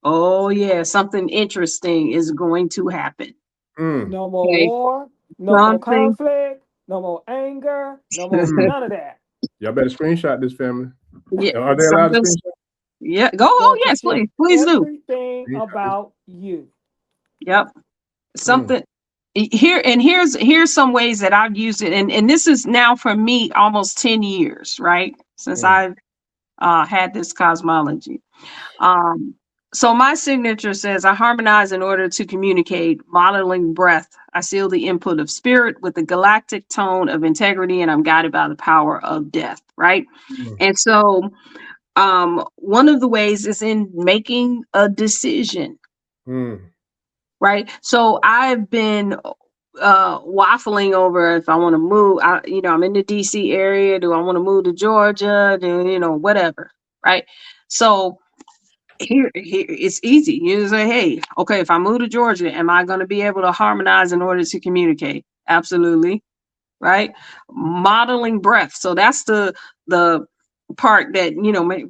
oh yeah, something interesting is going to happen. No more war, no more conflict, no more anger, no more none of that. Y'all better screenshot this, family. Yeah, are they allowed to screenshot? Yeah, go. Oh yes, please do. Everything about you. Yep. Something here's some ways that I've used it, and this is now for me almost 10 years, right? Since I've had this cosmology. So my signature says, I harmonize in order to communicate, modeling breath. I seal the input of spirit with the galactic tone of integrity, and I'm guided by the power of death, right? And so one of the ways is in making a decision, right? So I've been waffling over if I want to move. I'm in the DC area. Do I want to move to Georgia? Whatever, right? So here it's easy. You say, hey, okay, if I move to Georgia, am I going to be able to harmonize in order to communicate? Absolutely, right? Modeling breath. So that's the part that,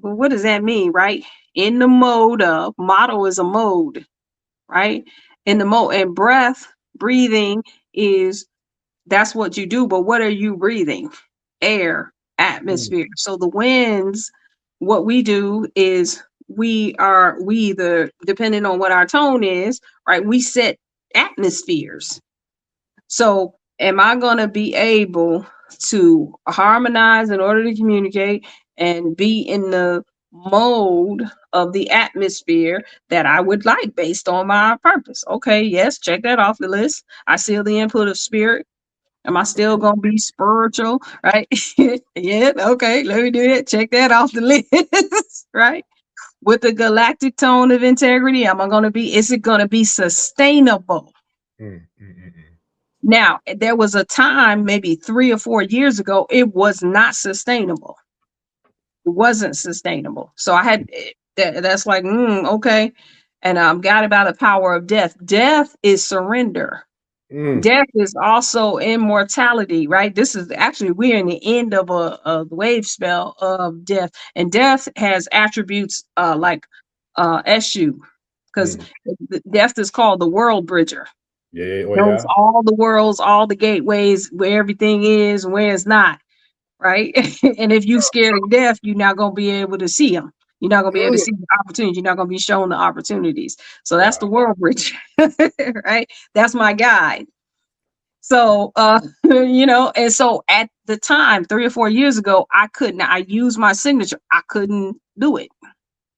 what does that mean, right? In the mode of, model is a mode, right? In the mode, and breathing that's what you do, but what are you breathing? Air, atmosphere. So the winds, what we do is we either, depending on what our tone is, right, we set atmospheres. So am I going to be able to harmonize in order to communicate and be in the mode of the atmosphere that I would like based on my purpose? Okay, yes, check that off the list. I seal the input of spirit Am I still gonna be spiritual? Right? Yeah, okay, let me do that. Check that off the list, right? With the galactic tone of integrity, is it gonna be sustainable? Now, there was a time, maybe 3 or 4 years ago, it was not sustainable. It wasn't sustainable. So I had that's like, okay. And got about the power of death. Death is surrender. Death is also immortality, right? This is actually, we're in the end of a wave spell of death. And death has attributes like Eshu, because death is called the world bridger. Yeah. Knows all the worlds, all the gateways, where everything is and where it's not, right? And if you scared of death, you're not going to be able to see them. You're not going to be able to see the opportunities. You're not going to be shown the opportunities. So that's the world bridge, right? That's my guide. So, and so at the time, 3 or 4 years ago, I used my signature. I couldn't do it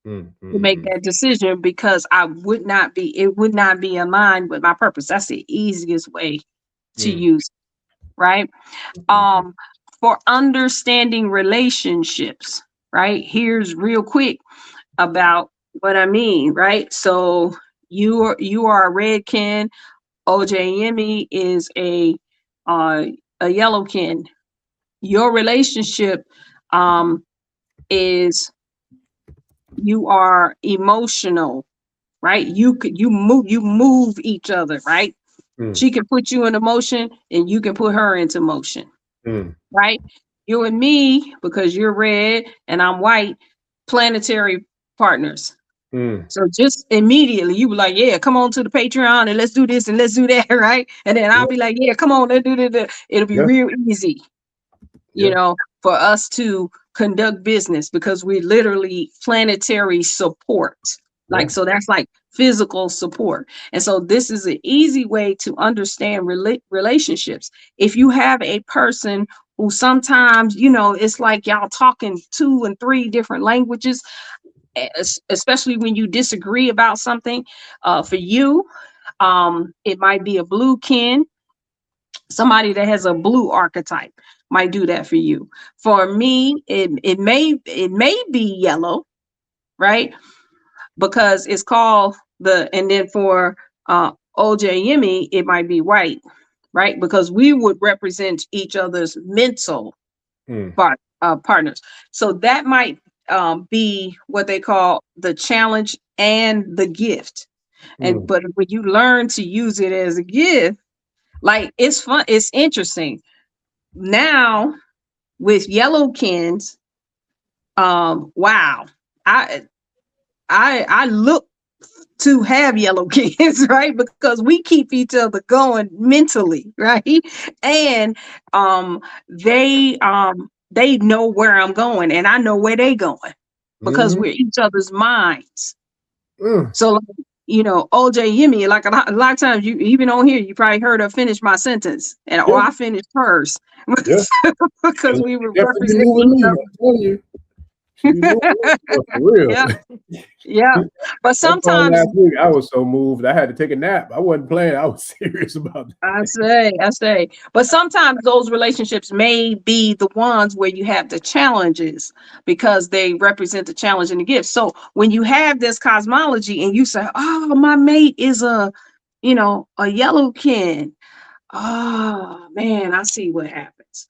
to make that decision because it would not be aligned with my purpose. That's the easiest way to use it, right? For understanding relationships, right? Here's real quick about what I mean, right? So you are a red kin. YEMI is a yellow kin. Your relationship is, you are emotional, right? You move each other, right? She can put you in motion and you can put her into motion, right? You and me, because you're red and I'm white, planetary partners. So just immediately you were like, yeah, come on to the Patreon and let's do this and let's do that, right? And then I'll be like, yeah, come on, let's do that. It'll be real easy, for us to conduct business because we're literally planetary support. So that's like physical support. And so this is an easy way to understand relationships. If you have a person who sometimes, it's like y'all talking 2 and 3 different languages, especially when you disagree about something. For you, it might be a blue kin. Somebody that has a blue archetype might do that for you. For me, it may be yellow, right? Because it's called and then for YEMI, it might be white, right? Because we would represent each other's mental partners. So that might be what they call the challenge and the gift. But when you learn to use it as a gift, like, it's fun, it's interesting. Now with yellow kins, wow, I look to have yellow kins, right? Because we keep each other going mentally, right? And they know where I'm going and I know where they going because we're each other's minds. So, YEMI, like a lot of times, you even on here, you probably heard her finish my sentence, or I finished hers because we were representing each other. For real. Yeah. But sometimes last week I was so moved I had to take a nap. I wasn't playing. I was serious about that. I say. But sometimes those relationships may be the ones where you have the challenges because they represent the challenge and the gift. So when you have this cosmology and you say, oh, my mate is a yellow kin. Oh man, I see what happens.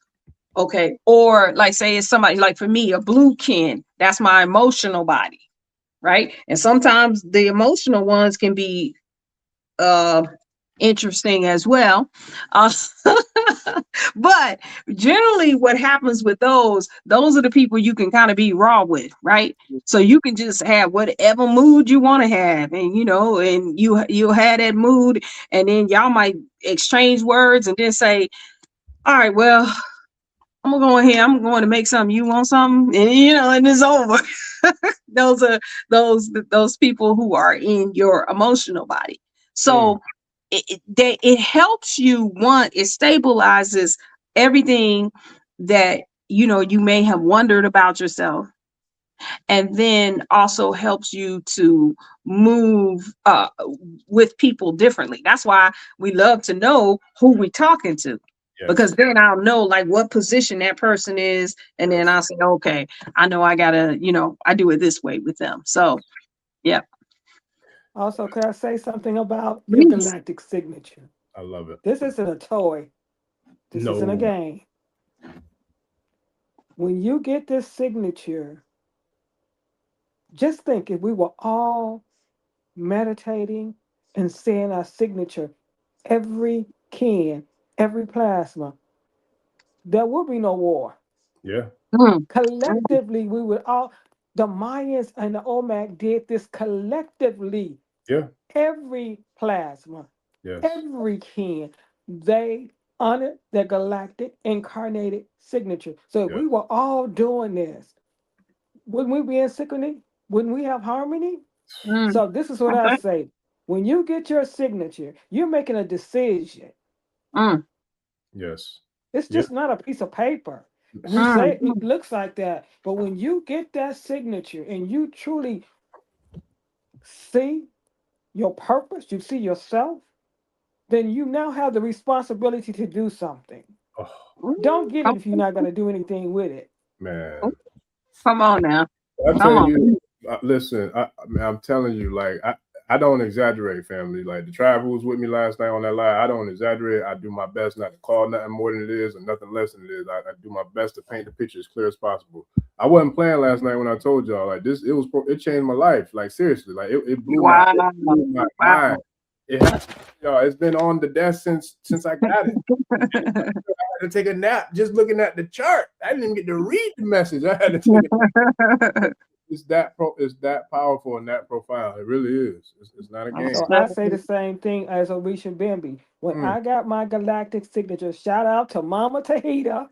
Okay. Or like, say it's somebody, like for me, a blue kin, that's my emotional body, right? And sometimes the emotional ones can be interesting as well. But generally what happens with those are the people you can kind of be raw with, right? So you can just have whatever mood you want to have, and and you'll have that mood, and then y'all might exchange words and then say, all right, well, I'm gonna go ahead. I'm going to make something. You want something? And and it's over. Those are those people who are in your emotional body. So it helps you. One, it stabilizes everything that you may have wondered about yourself, and then also helps you to move with people differently. That's why we love to know who we're talking to. because then I'll know like what position that person is, and then I'll say, okay, I know I gotta, I do it this way with them. So, yeah. Also, could I say something about your Please. galactic signature? I love it. This isn't a toy. This isn't a game. When you get this signature, just think if we were all meditating and saying our signature, every plasma, there will be no war. Yeah. Collectively, we would all, the Mayans and the OMAC did this collectively. Yeah. Every plasma, every kin, they honored their galactic incarnated signature. So if we were all doing this, wouldn't we be in synchrony? Wouldn't we have harmony? So this is what I say. When you get your signature, you're making a decision. Yes. It's just not a piece of paper. We say it looks like that, but when you get that signature and you truly see your purpose, you see yourself, then you now have the responsibility to do something. Don't get it if you're not going to do anything with it. Man. Come on now. Listen, I'm telling you, like, I don't exaggerate, family. Like, the tribe who was with me last night on that live, I don't exaggerate. I do my best not to call nothing more than it is and nothing less than it is. I do my best to paint the picture as clear as possible. I wasn't playing last night when I told y'all, like, it changed my life. Like, seriously, like, it blew my mind. It's been on the desk since I got it. I had to take a nap just looking at the chart. I didn't even get to read the message. I had to take a nap. It's that powerful and that profound. It really is. It's not a game. So I say the same thing as Orisha Bembe. When I got my galactic signature, shout out to Mama Tahita.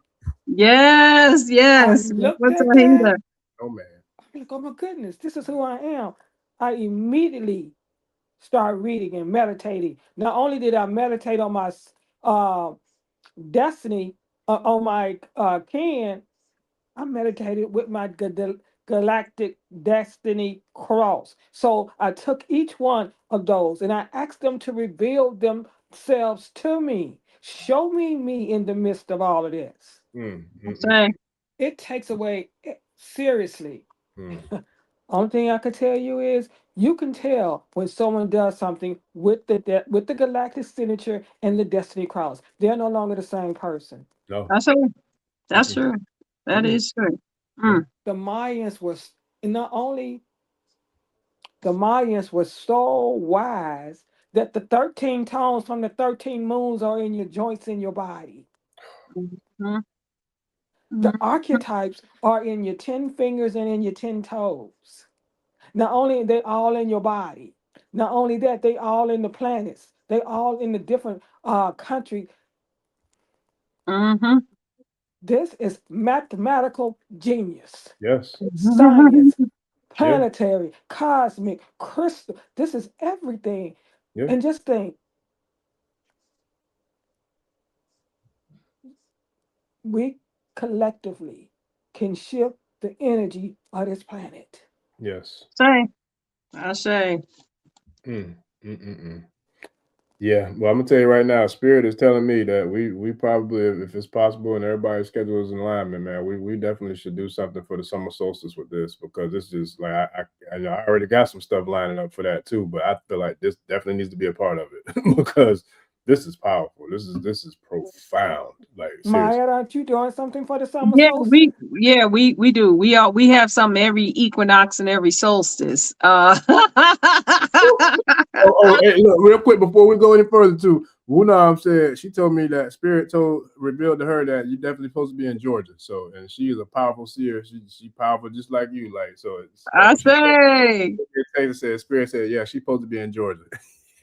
Yes. I looked at that. Oh man. I'm like, oh my goodness, this is who I am. I immediately start reading and meditating. Not only did I meditate on my destiny, on my kin, I meditated with my galactic destiny cross. So I took each one of those and I asked them to reveal themselves to me. Show me in the midst of all of this. It takes away, seriously. Only thing I could tell you is you can tell when someone does something with the galactic signature and the destiny cross. They're no longer the same person. No. That's true. That is true. The Mayans was so wise that the 13 tones from the 13 moons are in your joints in your body. The archetypes are in your 10 fingers and in your 10 toes. Not only are they all in your body, not only that, they all in the planets. They all in the different countries. This is mathematical genius. Yes. Science, planetary, cosmic, crystal. This is everything. And just think, we collectively can shift the energy of this planet. Yes. I say. Yeah, well, I'm gonna tell you right now, Spirit is telling me that we probably, if it's possible and everybody's schedule is in alignment, man, we definitely should do something for the summer solstice with this, because this is like I already got some stuff lining up for that too, but I feel like this definitely needs to be a part of it because this is powerful. This is profound. Like, Maya, aren't you doing something for the summer solstice? We do. We have something every equinox and every solstice. Hey, look, real quick before we go any further, too. Wunam said she told me that Spirit revealed to her that you're definitely supposed to be in Georgia. So, and she is a powerful seer. She powerful just like you. Like, so I say. Taylor said, Spirit said, yeah, she's supposed to be in Georgia.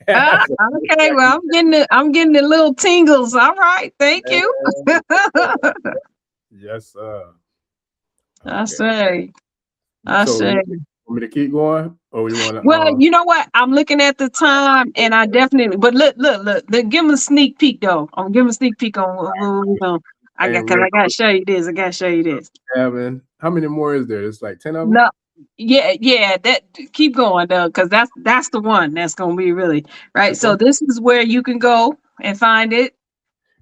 Okay, well, I'm getting the little tingles. All right, thank you. Yes, I say. Want me to keep going, or you want to? Well, you know what? I'm looking at the time, and I definitely. But look. Give them a sneak peek, though. I'm giving a sneak peek on what we're going. I gotta show you this. Yeah, man. How many more is there? It's like 10 of them. No. Yeah. That keep going though, because that's the one that's gonna be really right. So this is where you can go and find it.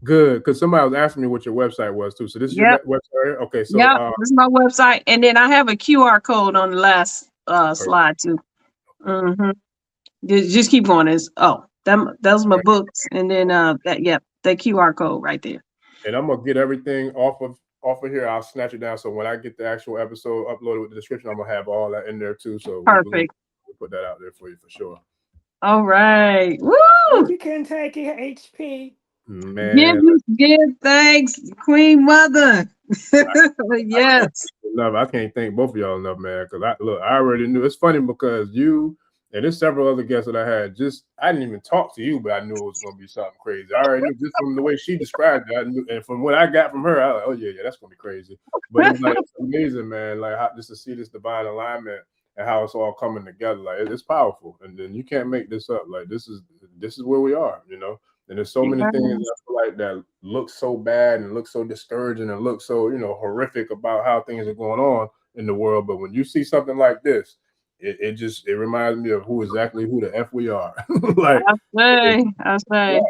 Good, because somebody was asking me what your website was too. So this is your Yep. website. Okay, so Yep. This is my website, and then I have a QR code on the last slide too. Just keep going. Those my books, and then the QR code right there. And I'm gonna get everything off of here. I'll snatch it down. So when I get the actual episode uploaded with the description, I'm gonna have all that in there too. So perfect. We'll put that out there for you for sure. All right. Woo! You can take it, HP. Man, give thanks, Queen Mother. Yes. I can't thank both of y'all enough, man. Because I already knew. It's funny because you and there's several other guests that I had. I didn't even talk to you, but I knew it was gonna be something crazy. I already knew just from the way she described it. I knew, and from what I got from her, I was like, oh yeah, that's gonna be crazy. But it's like it's amazing, man. Like just to see this divine alignment and how it's all coming together. Like it's powerful, and then you can't make this up. Like this is where we are, you know. And there's so many things I feel like that look so bad and look so discouraging and look so, you know, horrific about how things are going on in the world. But when you see something like this, it reminds me of who the F we are. Like I say.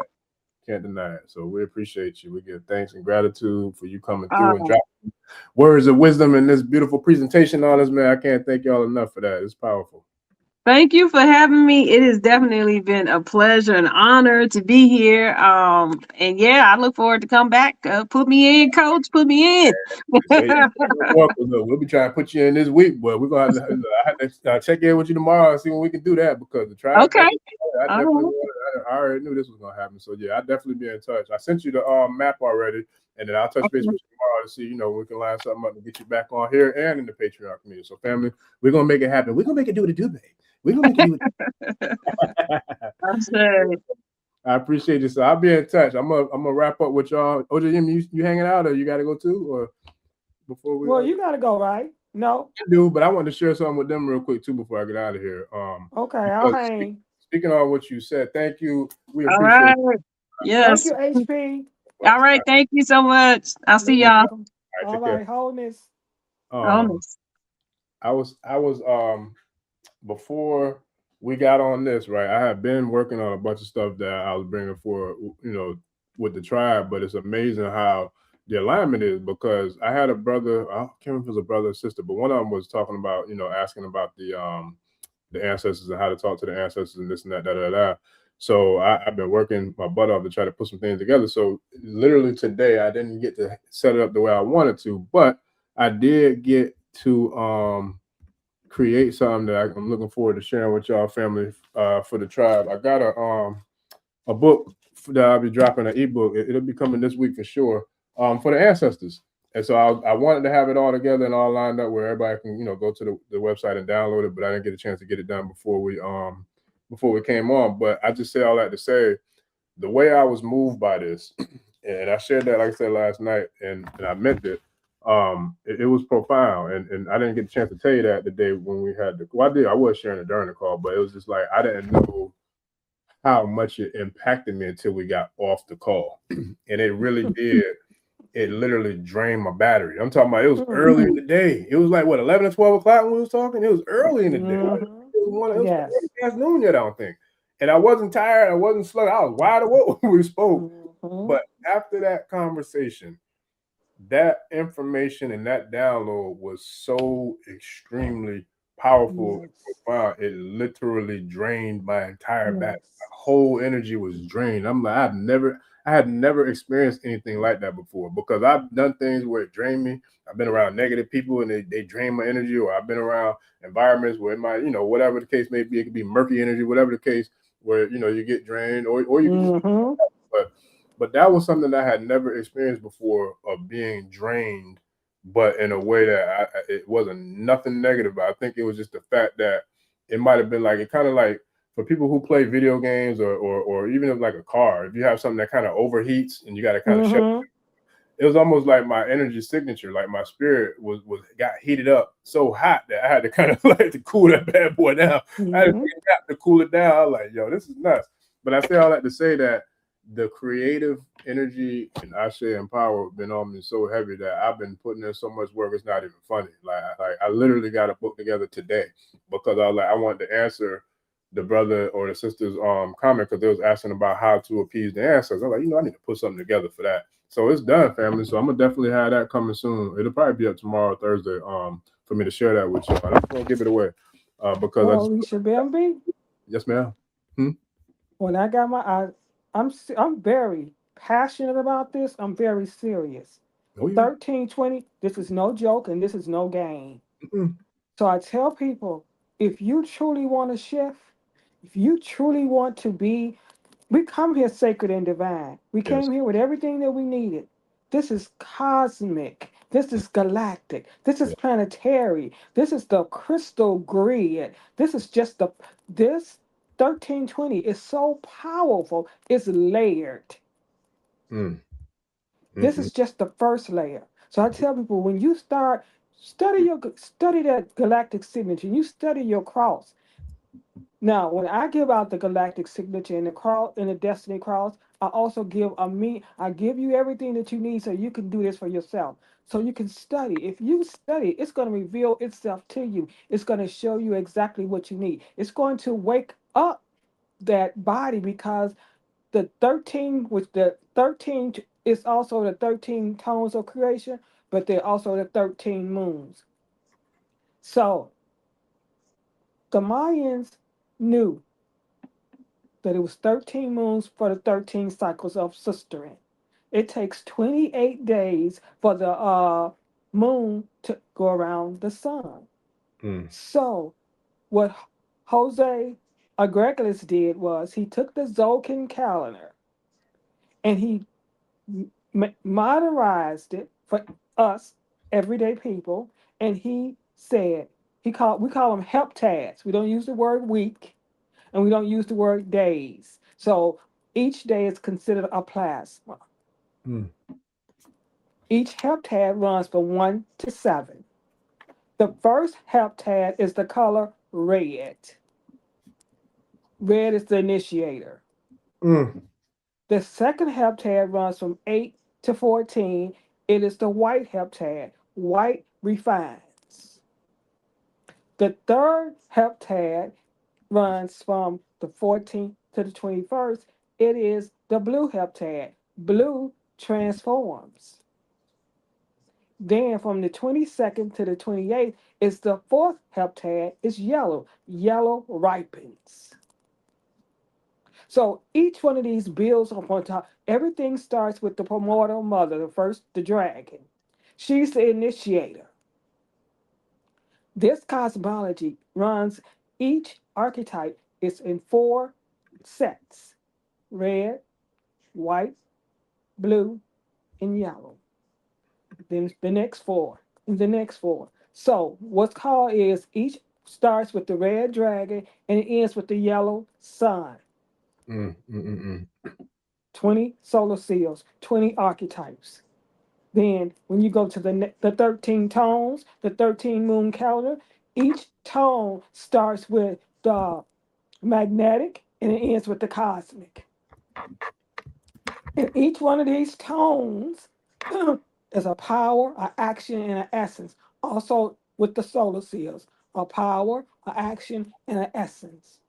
Can't deny it. So we appreciate you. We give thanks and gratitude for you coming through and dropping words of wisdom in this beautiful presentation on us, man. I can't thank y'all enough for that. It's powerful. Thank you for having me. It has definitely been a pleasure and honor to be here. And yeah, I look forward to come back. Put me in, coach. Put me in. We'll be trying to put you in this week, but we're gonna have to check in with you tomorrow and see when we can do that because the trial. Okay. I already knew this was gonna happen. So yeah, I'll definitely be in touch. I sent you the map already, and then I'll touch base with you tomorrow to see, you know, we can line something up and get you back on here and in the Patreon community. So family, we're gonna make it happen. We're gonna make it do what it do, babe. We're gonna make it do it. I appreciate you. So I'll be in touch. I'm gonna wrap up with y'all. OJ, you hanging out or you gotta go too? Or before we you gotta go, right? No. I do, but I want to share something with them real quick too before I get out of here. Okay, I'll hang. Speaking on what you said, thank you. We appreciate it. Yes. Thank you, HP. All right, thank you so much. I'll see y'all. All right, wholeness. I was before we got on this, right? I had been working on a bunch of stuff that I was bringing for, you know, with the tribe, but it's amazing how the alignment is because I had a brother, I can't remember if it was a brother or sister, but one of them was talking about, you know, asking about the ancestors and how to talk to the ancestors and this and that, So I've been working my butt off to try to put some things together. So literally today, I didn't get to set it up the way I wanted to, but I did get to create something that I'm looking forward to sharing with y'all family for the tribe. I got a book that I'll be dropping, an ebook. It'll be coming this week for sure for the ancestors. And so I wanted to have it all together and all lined up where everybody can, you know, go to the website and download it, but I didn't get a chance to get it done before we came on. But I just say all that to say the way I was moved by this, and I shared that, like I said, last night, and I meant it. It was profound, and I didn't get a chance to tell you that the day when we had I was sharing it during the call, but it was just like I didn't know how much it impacted me until we got off the call. And it really did. It literally drained my battery. I'm talking about it was early in the day. It was like what, 11 or 12 o'clock when we was talking? It was early in the day. It was afternoon yet, I don't think. And I wasn't tired, I wasn't slow. I was wide awake when we spoke. But after that conversation, that information and that download was so extremely powerful and profound. It literally drained my entire back. My whole energy was drained. I'm like, I had never experienced anything like that before because I've done things where it drained me. I've been around negative people and they drain my energy, or I've been around environments where it might, you know, whatever the case may be, it could be murky energy, whatever the case, where, you know, you get drained or you can just, but that was something that I had never experienced before, of being drained, but in a way that it wasn't nothing negative. I think it was just the fact that it might have been like, it kind of like for people who play video games or even if like a car, if you have something that kind of overheats and you got to kind of shut it was almost like my energy signature, like my spirit got heated up so hot that I had to kind of like to cool that bad boy down. I had to cool it down. I was like, yo, this is nuts. But I say all that to say that the creative energy and Ashe and power have been on me so heavy that I've been putting in so much work, it's not even funny. Like I literally got a book together today because I was like, I wanted to answer the brother or the sister's comment, because they was asking about how to appease the ancestors. I'm like, I need to put something together for that. So it's done, family. So I'm gonna definitely have that coming soon. It'll probably be up tomorrow, Thursday, for me to share that with you. I'm not gonna give it away. Because Alicia Bambi. Yes, ma'am. When I got my, I'm very passionate about this. I'm very serious. Oh, yeah. 1320. This is no joke, and this is no game. So I tell people, if you truly want to shift, if you truly want to be, we come here sacred and divine. We came here with everything that we needed. This is cosmic. This is galactic. This is planetary. This is the crystal grid. This is just this 1320 is so powerful. It's layered. This is just the first layer. So I tell people, when you start study that galactic signature, you study your cross. Now, when I give out the galactic signature and the cross and the destiny cross, I also give I give you everything that you need so you can do this for yourself. So you can study. If you study, it's going to reveal itself to you. It's going to show you exactly what you need. It's going to wake up that body, because the 13 is also the 13 tones of creation, but they're also the 13 moons. So the Mayans knew that it was 13 moons for the 13 cycles of sistering. It takes 28 days for the moon to go around the sun. So what Jose Agregoras did was he took the Zolkin calendar and he modernized it for us everyday people, and he said we call them heptads. We don't use the word week, and we don't use the word days. So each day is considered a plasma. Each heptad runs from 1 to 7. The first heptad is the color red. Red is the initiator. The second heptad runs from 8 to 14. It is the white heptad. White refines. The third heptad runs from the 14th to the 21st. It is the blue heptad. Blue transforms. Then from the 22nd to the 28th is the fourth heptad. It's yellow. Yellow ripens. So each one of these builds upon top. Everything starts with the primordial mother, the dragon. She's the initiator. This cosmology runs, each archetype is in 4 sets: red, white, blue, and yellow. Then the next 4, and the next 4. So what's called is each starts with the red dragon and it ends with the yellow sun. 20 solar seals, 20 archetypes. Then when you go to the 13 tones, the 13 moon calendar, each tone starts with the magnetic and it ends with the cosmic. And each one of these tones is a power, an action, and an essence. Also with the solar seals, a power, an action, and an essence.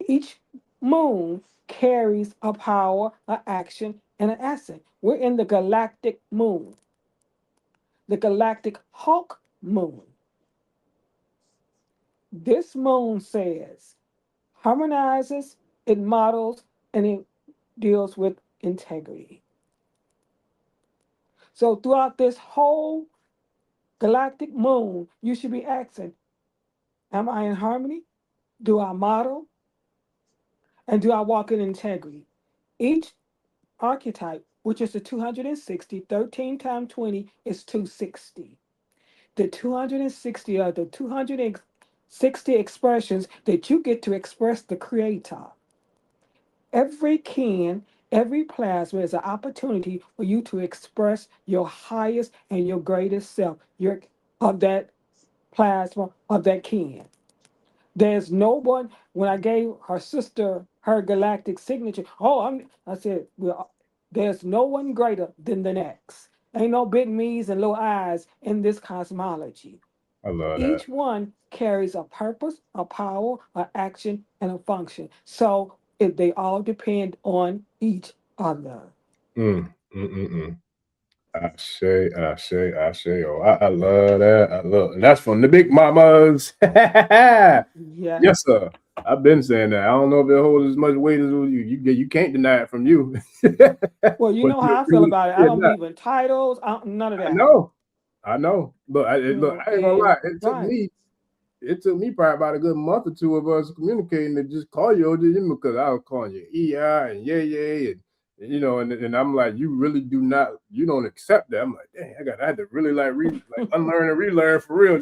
Each moon carries a power, an action, and an essence. We're in the galactic moon, the galactic hawk moon. This moon says, harmonizes, it models, and it deals with integrity. So throughout this whole galactic moon, you should be asking, am I in harmony? Do I model? And do I walk in integrity? Each archetype, which is the 260, 13 times 20 is 260. The 260 are the 260 expressions that you get to express the creator. Every plasma is an opportunity for you to express your highest and your greatest self, of that plasma, of that kin. There's no one. When I gave her sister her galactic signature, I said, well, there's no one greater than the next. Ain't no big me's and little I's in this cosmology. I love Each that. one carries a purpose, a power, an action, and a function. So they all depend on each other. I say. Oh, I love that. I love, and that's from the big mamas. Yeah. Yes, sir. I've been saying that. I don't know if it holds as much weight as you. You can't deny it from you. Well, you But know you how I agree feel with about it. I me or don't not. believe in titles, none of I that. know. I know. Look, You look, know, I ain't gonna and lie. right. It took me probably about a good month or two of us communicating to just call you OG because I was calling you EI and yeah, and you know, and I'm like, you really do not, you don't accept that. I'm like, dang, I had to really like unlearn and relearn for real,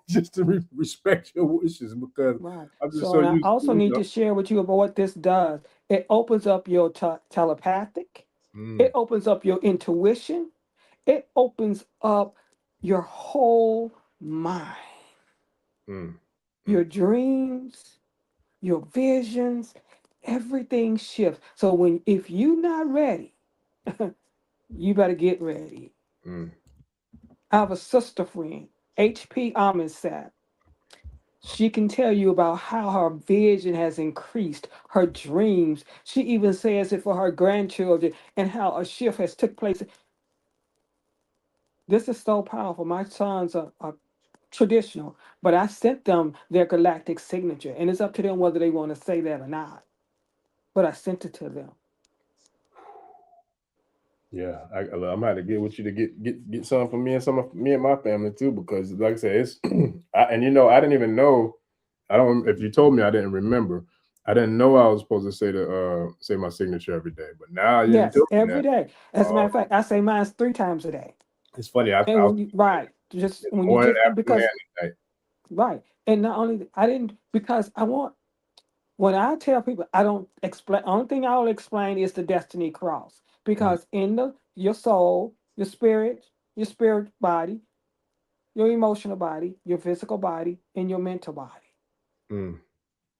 just to respect your wishes because Right. I'm just So, so and I used to, also need to share with you about what this does. It opens up your telepathic. It opens up your intuition. It opens up your whole mind, your dreams, your visions, everything shifts. So if you're not ready, you better get ready. I have a sister friend, HP Amiset. She can tell you about how her vision has increased, her dreams. She even says it for her grandchildren and how a shift has took place. This is so powerful. My sons are traditional, but I sent them their galactic signature, and it's up to them whether they want to say that or not. But I sent it to them. Yeah, I'm gonna have to get with you to get some for me and me and my family too, because like I said, it's and you know, I didn't even know. I don't. If you told me, I didn't remember. I didn't know I was supposed to say my signature every day, but now you Yes, told me every that. day. As a Uh, matter of fact, I say mine's 3 times a day. it's funny. And when you right, just when you morning, just afternoon, because and night. right, and not only I didn't because I want when I tell people I don't explain. Only thing I will explain is the destiny cross because in your soul, your spirit body, your emotional body, your physical body, and your mental body. Mm,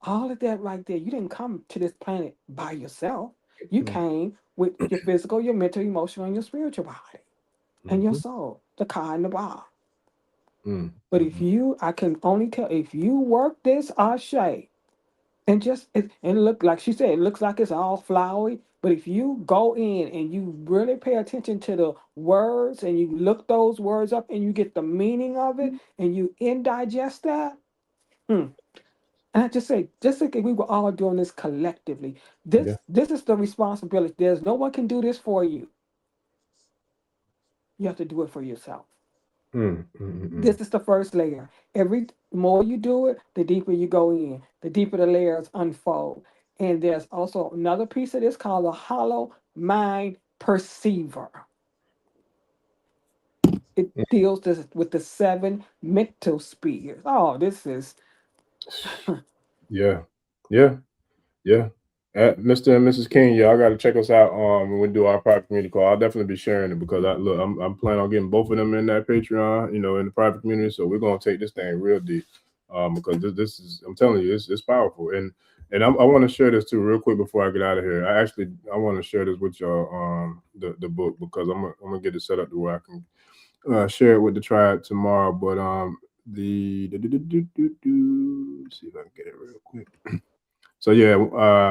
All of that right there. You didn't come to this planet by yourself. You mm, came with your physical, your mental, emotional, and your spiritual body and your mhm, soul, the Ka and the Ba. mm, But if mm, you, I can only tell, if you work this Ashe, and just and look like she said, it looks like it's all flowery. But if you go in and you really pay attention to the words and you look those words up and you get the meaning of it and you indigest that, and I just say, just like we were all doing this collectively. yeah. This is the responsibility. There's no one can do this for you. You have to do it for yourself. This is the first layer. Every more you do it, the deeper you go in, the deeper the layers unfold. And there's also another piece of this called a hollow mind perceiver. It deals with the 7 mental spheres. Oh, this is Yeah, yeah, yeah. Mr. and Mrs. King, y'all got to check us out when we do our private community call. I'll definitely be sharing it because I'm planning on getting both of them in that Patreon, you know, in the private community. So we're gonna take this thing real deep because this is, I'm telling you, it's powerful. And I want to share this too real quick before I get out of here. I want to share this with y'all the book because I'm gonna get it set up to where I can share it with the tribe tomorrow. But see if I can get it real quick. So yeah,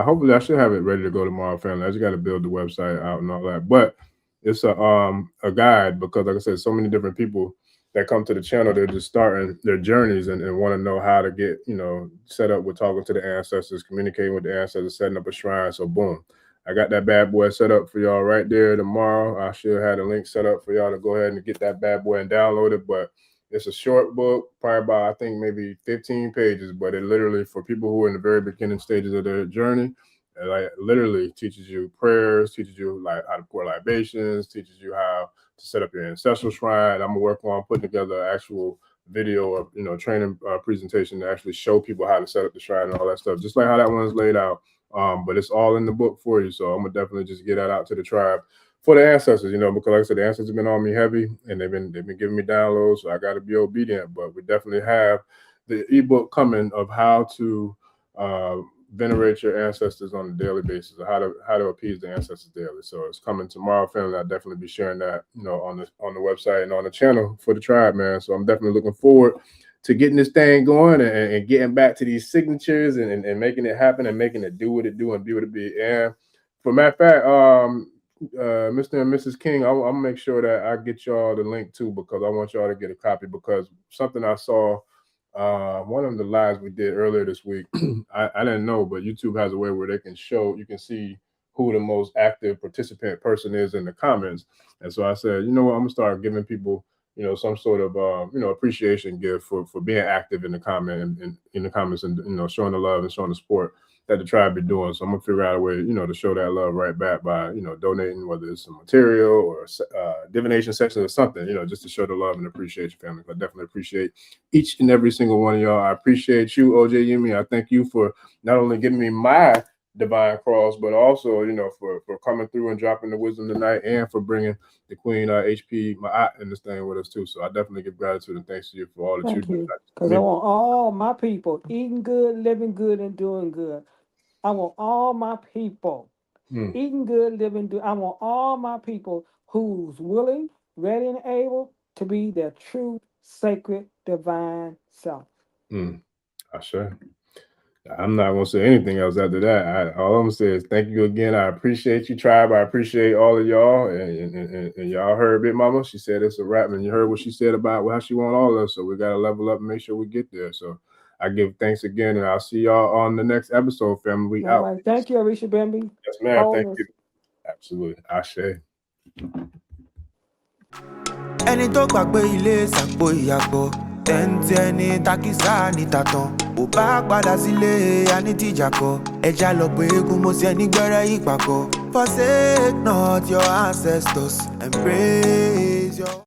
hopefully I should have it ready to go tomorrow, family. I just got to build the website out and all that. But it's a guide because, like I said, so many different people that come to the channel, they're just starting their journeys and want to know how to get, you know, set up with talking to the ancestors, communicating with the ancestors, setting up a shrine. So boom, I got that bad boy set up for y'all right there tomorrow. I should have the link set up for y'all to go ahead and get that bad boy and download it. But it's a short book, probably about, I think, maybe 15 pages, but it literally, for people who are in the very beginning stages of their journey, it like literally teaches you prayers, teaches you like how to pour libations, teaches you how to set up your ancestral shrine. I'm gonna work on putting together an actual video or, you know, training presentation to actually show people how to set up the shrine and all that stuff, just like how that one's laid out. But it's all in the book for you. So I'm gonna definitely just get that out to the tribe for the ancestors, you know, because like I said, the ancestors have been on me heavy and they've been giving me downloads, so I got to be obedient. But we definitely have the ebook coming of how to venerate your ancestors on a daily basis, or how to appease the ancestors daily. So it's coming tomorrow, family. I'll definitely be sharing that, on the website and on the channel for the tribe, man. So I'm definitely looking forward to getting this thing going and getting back to these signatures and making it happen and making it do what it do and be what it be. And for matter of fact, Mr. and Mrs. King, I'll make sure that I get y'all the link too, because I want y'all to get a copy, because something I saw, one of the lives we did earlier this week, I didn't know, but YouTube has a way where you can see who the most active participant person is in the comments. And so I said, you know what, I'm gonna start giving people, some sort of, appreciation gift for being active in the comments and showing the love and showing the support that the tribe be doing. So I'm gonna figure out a way, to show that love right back by, donating, whether it's some material or divination section or something, just to show the love and appreciation, family. I definitely appreciate each and every single one of y'all. I appreciate you, OJ YEMI. I thank you for not only giving me my divine cross, but also, for coming through and dropping the wisdom tonight, and for bringing the Queen HP MAAT in this thing with us too. So I definitely give gratitude and thanks to you for all that you do. Because I want all my people eating good, living good, and doing good. I want all my people eating good, living good. I want all my people who's willing, ready, and able to be their true, sacred, divine self. I sure. I'm not going to say anything else after that. All I'm going to say is thank you again. I appreciate you, tribe. I appreciate all of y'all. And y'all heard Big Mama. She said it's a wrap. And you heard what she said about how she want all of us. So we got to level up and make sure we get there. So I give thanks again. And I'll see y'all on the next episode, family. We out. Right. Thank you, Orisha Bembi. Yes, ma'am. Thank you. Absolutely. Ashe. Ẹni tó gbàgbé ilé ṣàpò ìyàgbọ́ tẹ́ǹtì ẹni takísà ní tàtàn ò bá padà sílé anítìjàkọ ẹja lọ pé eégún mo sí ẹni gbẹ́rẹ́ ìpàkọ́. Forsake not your ancestors and praise your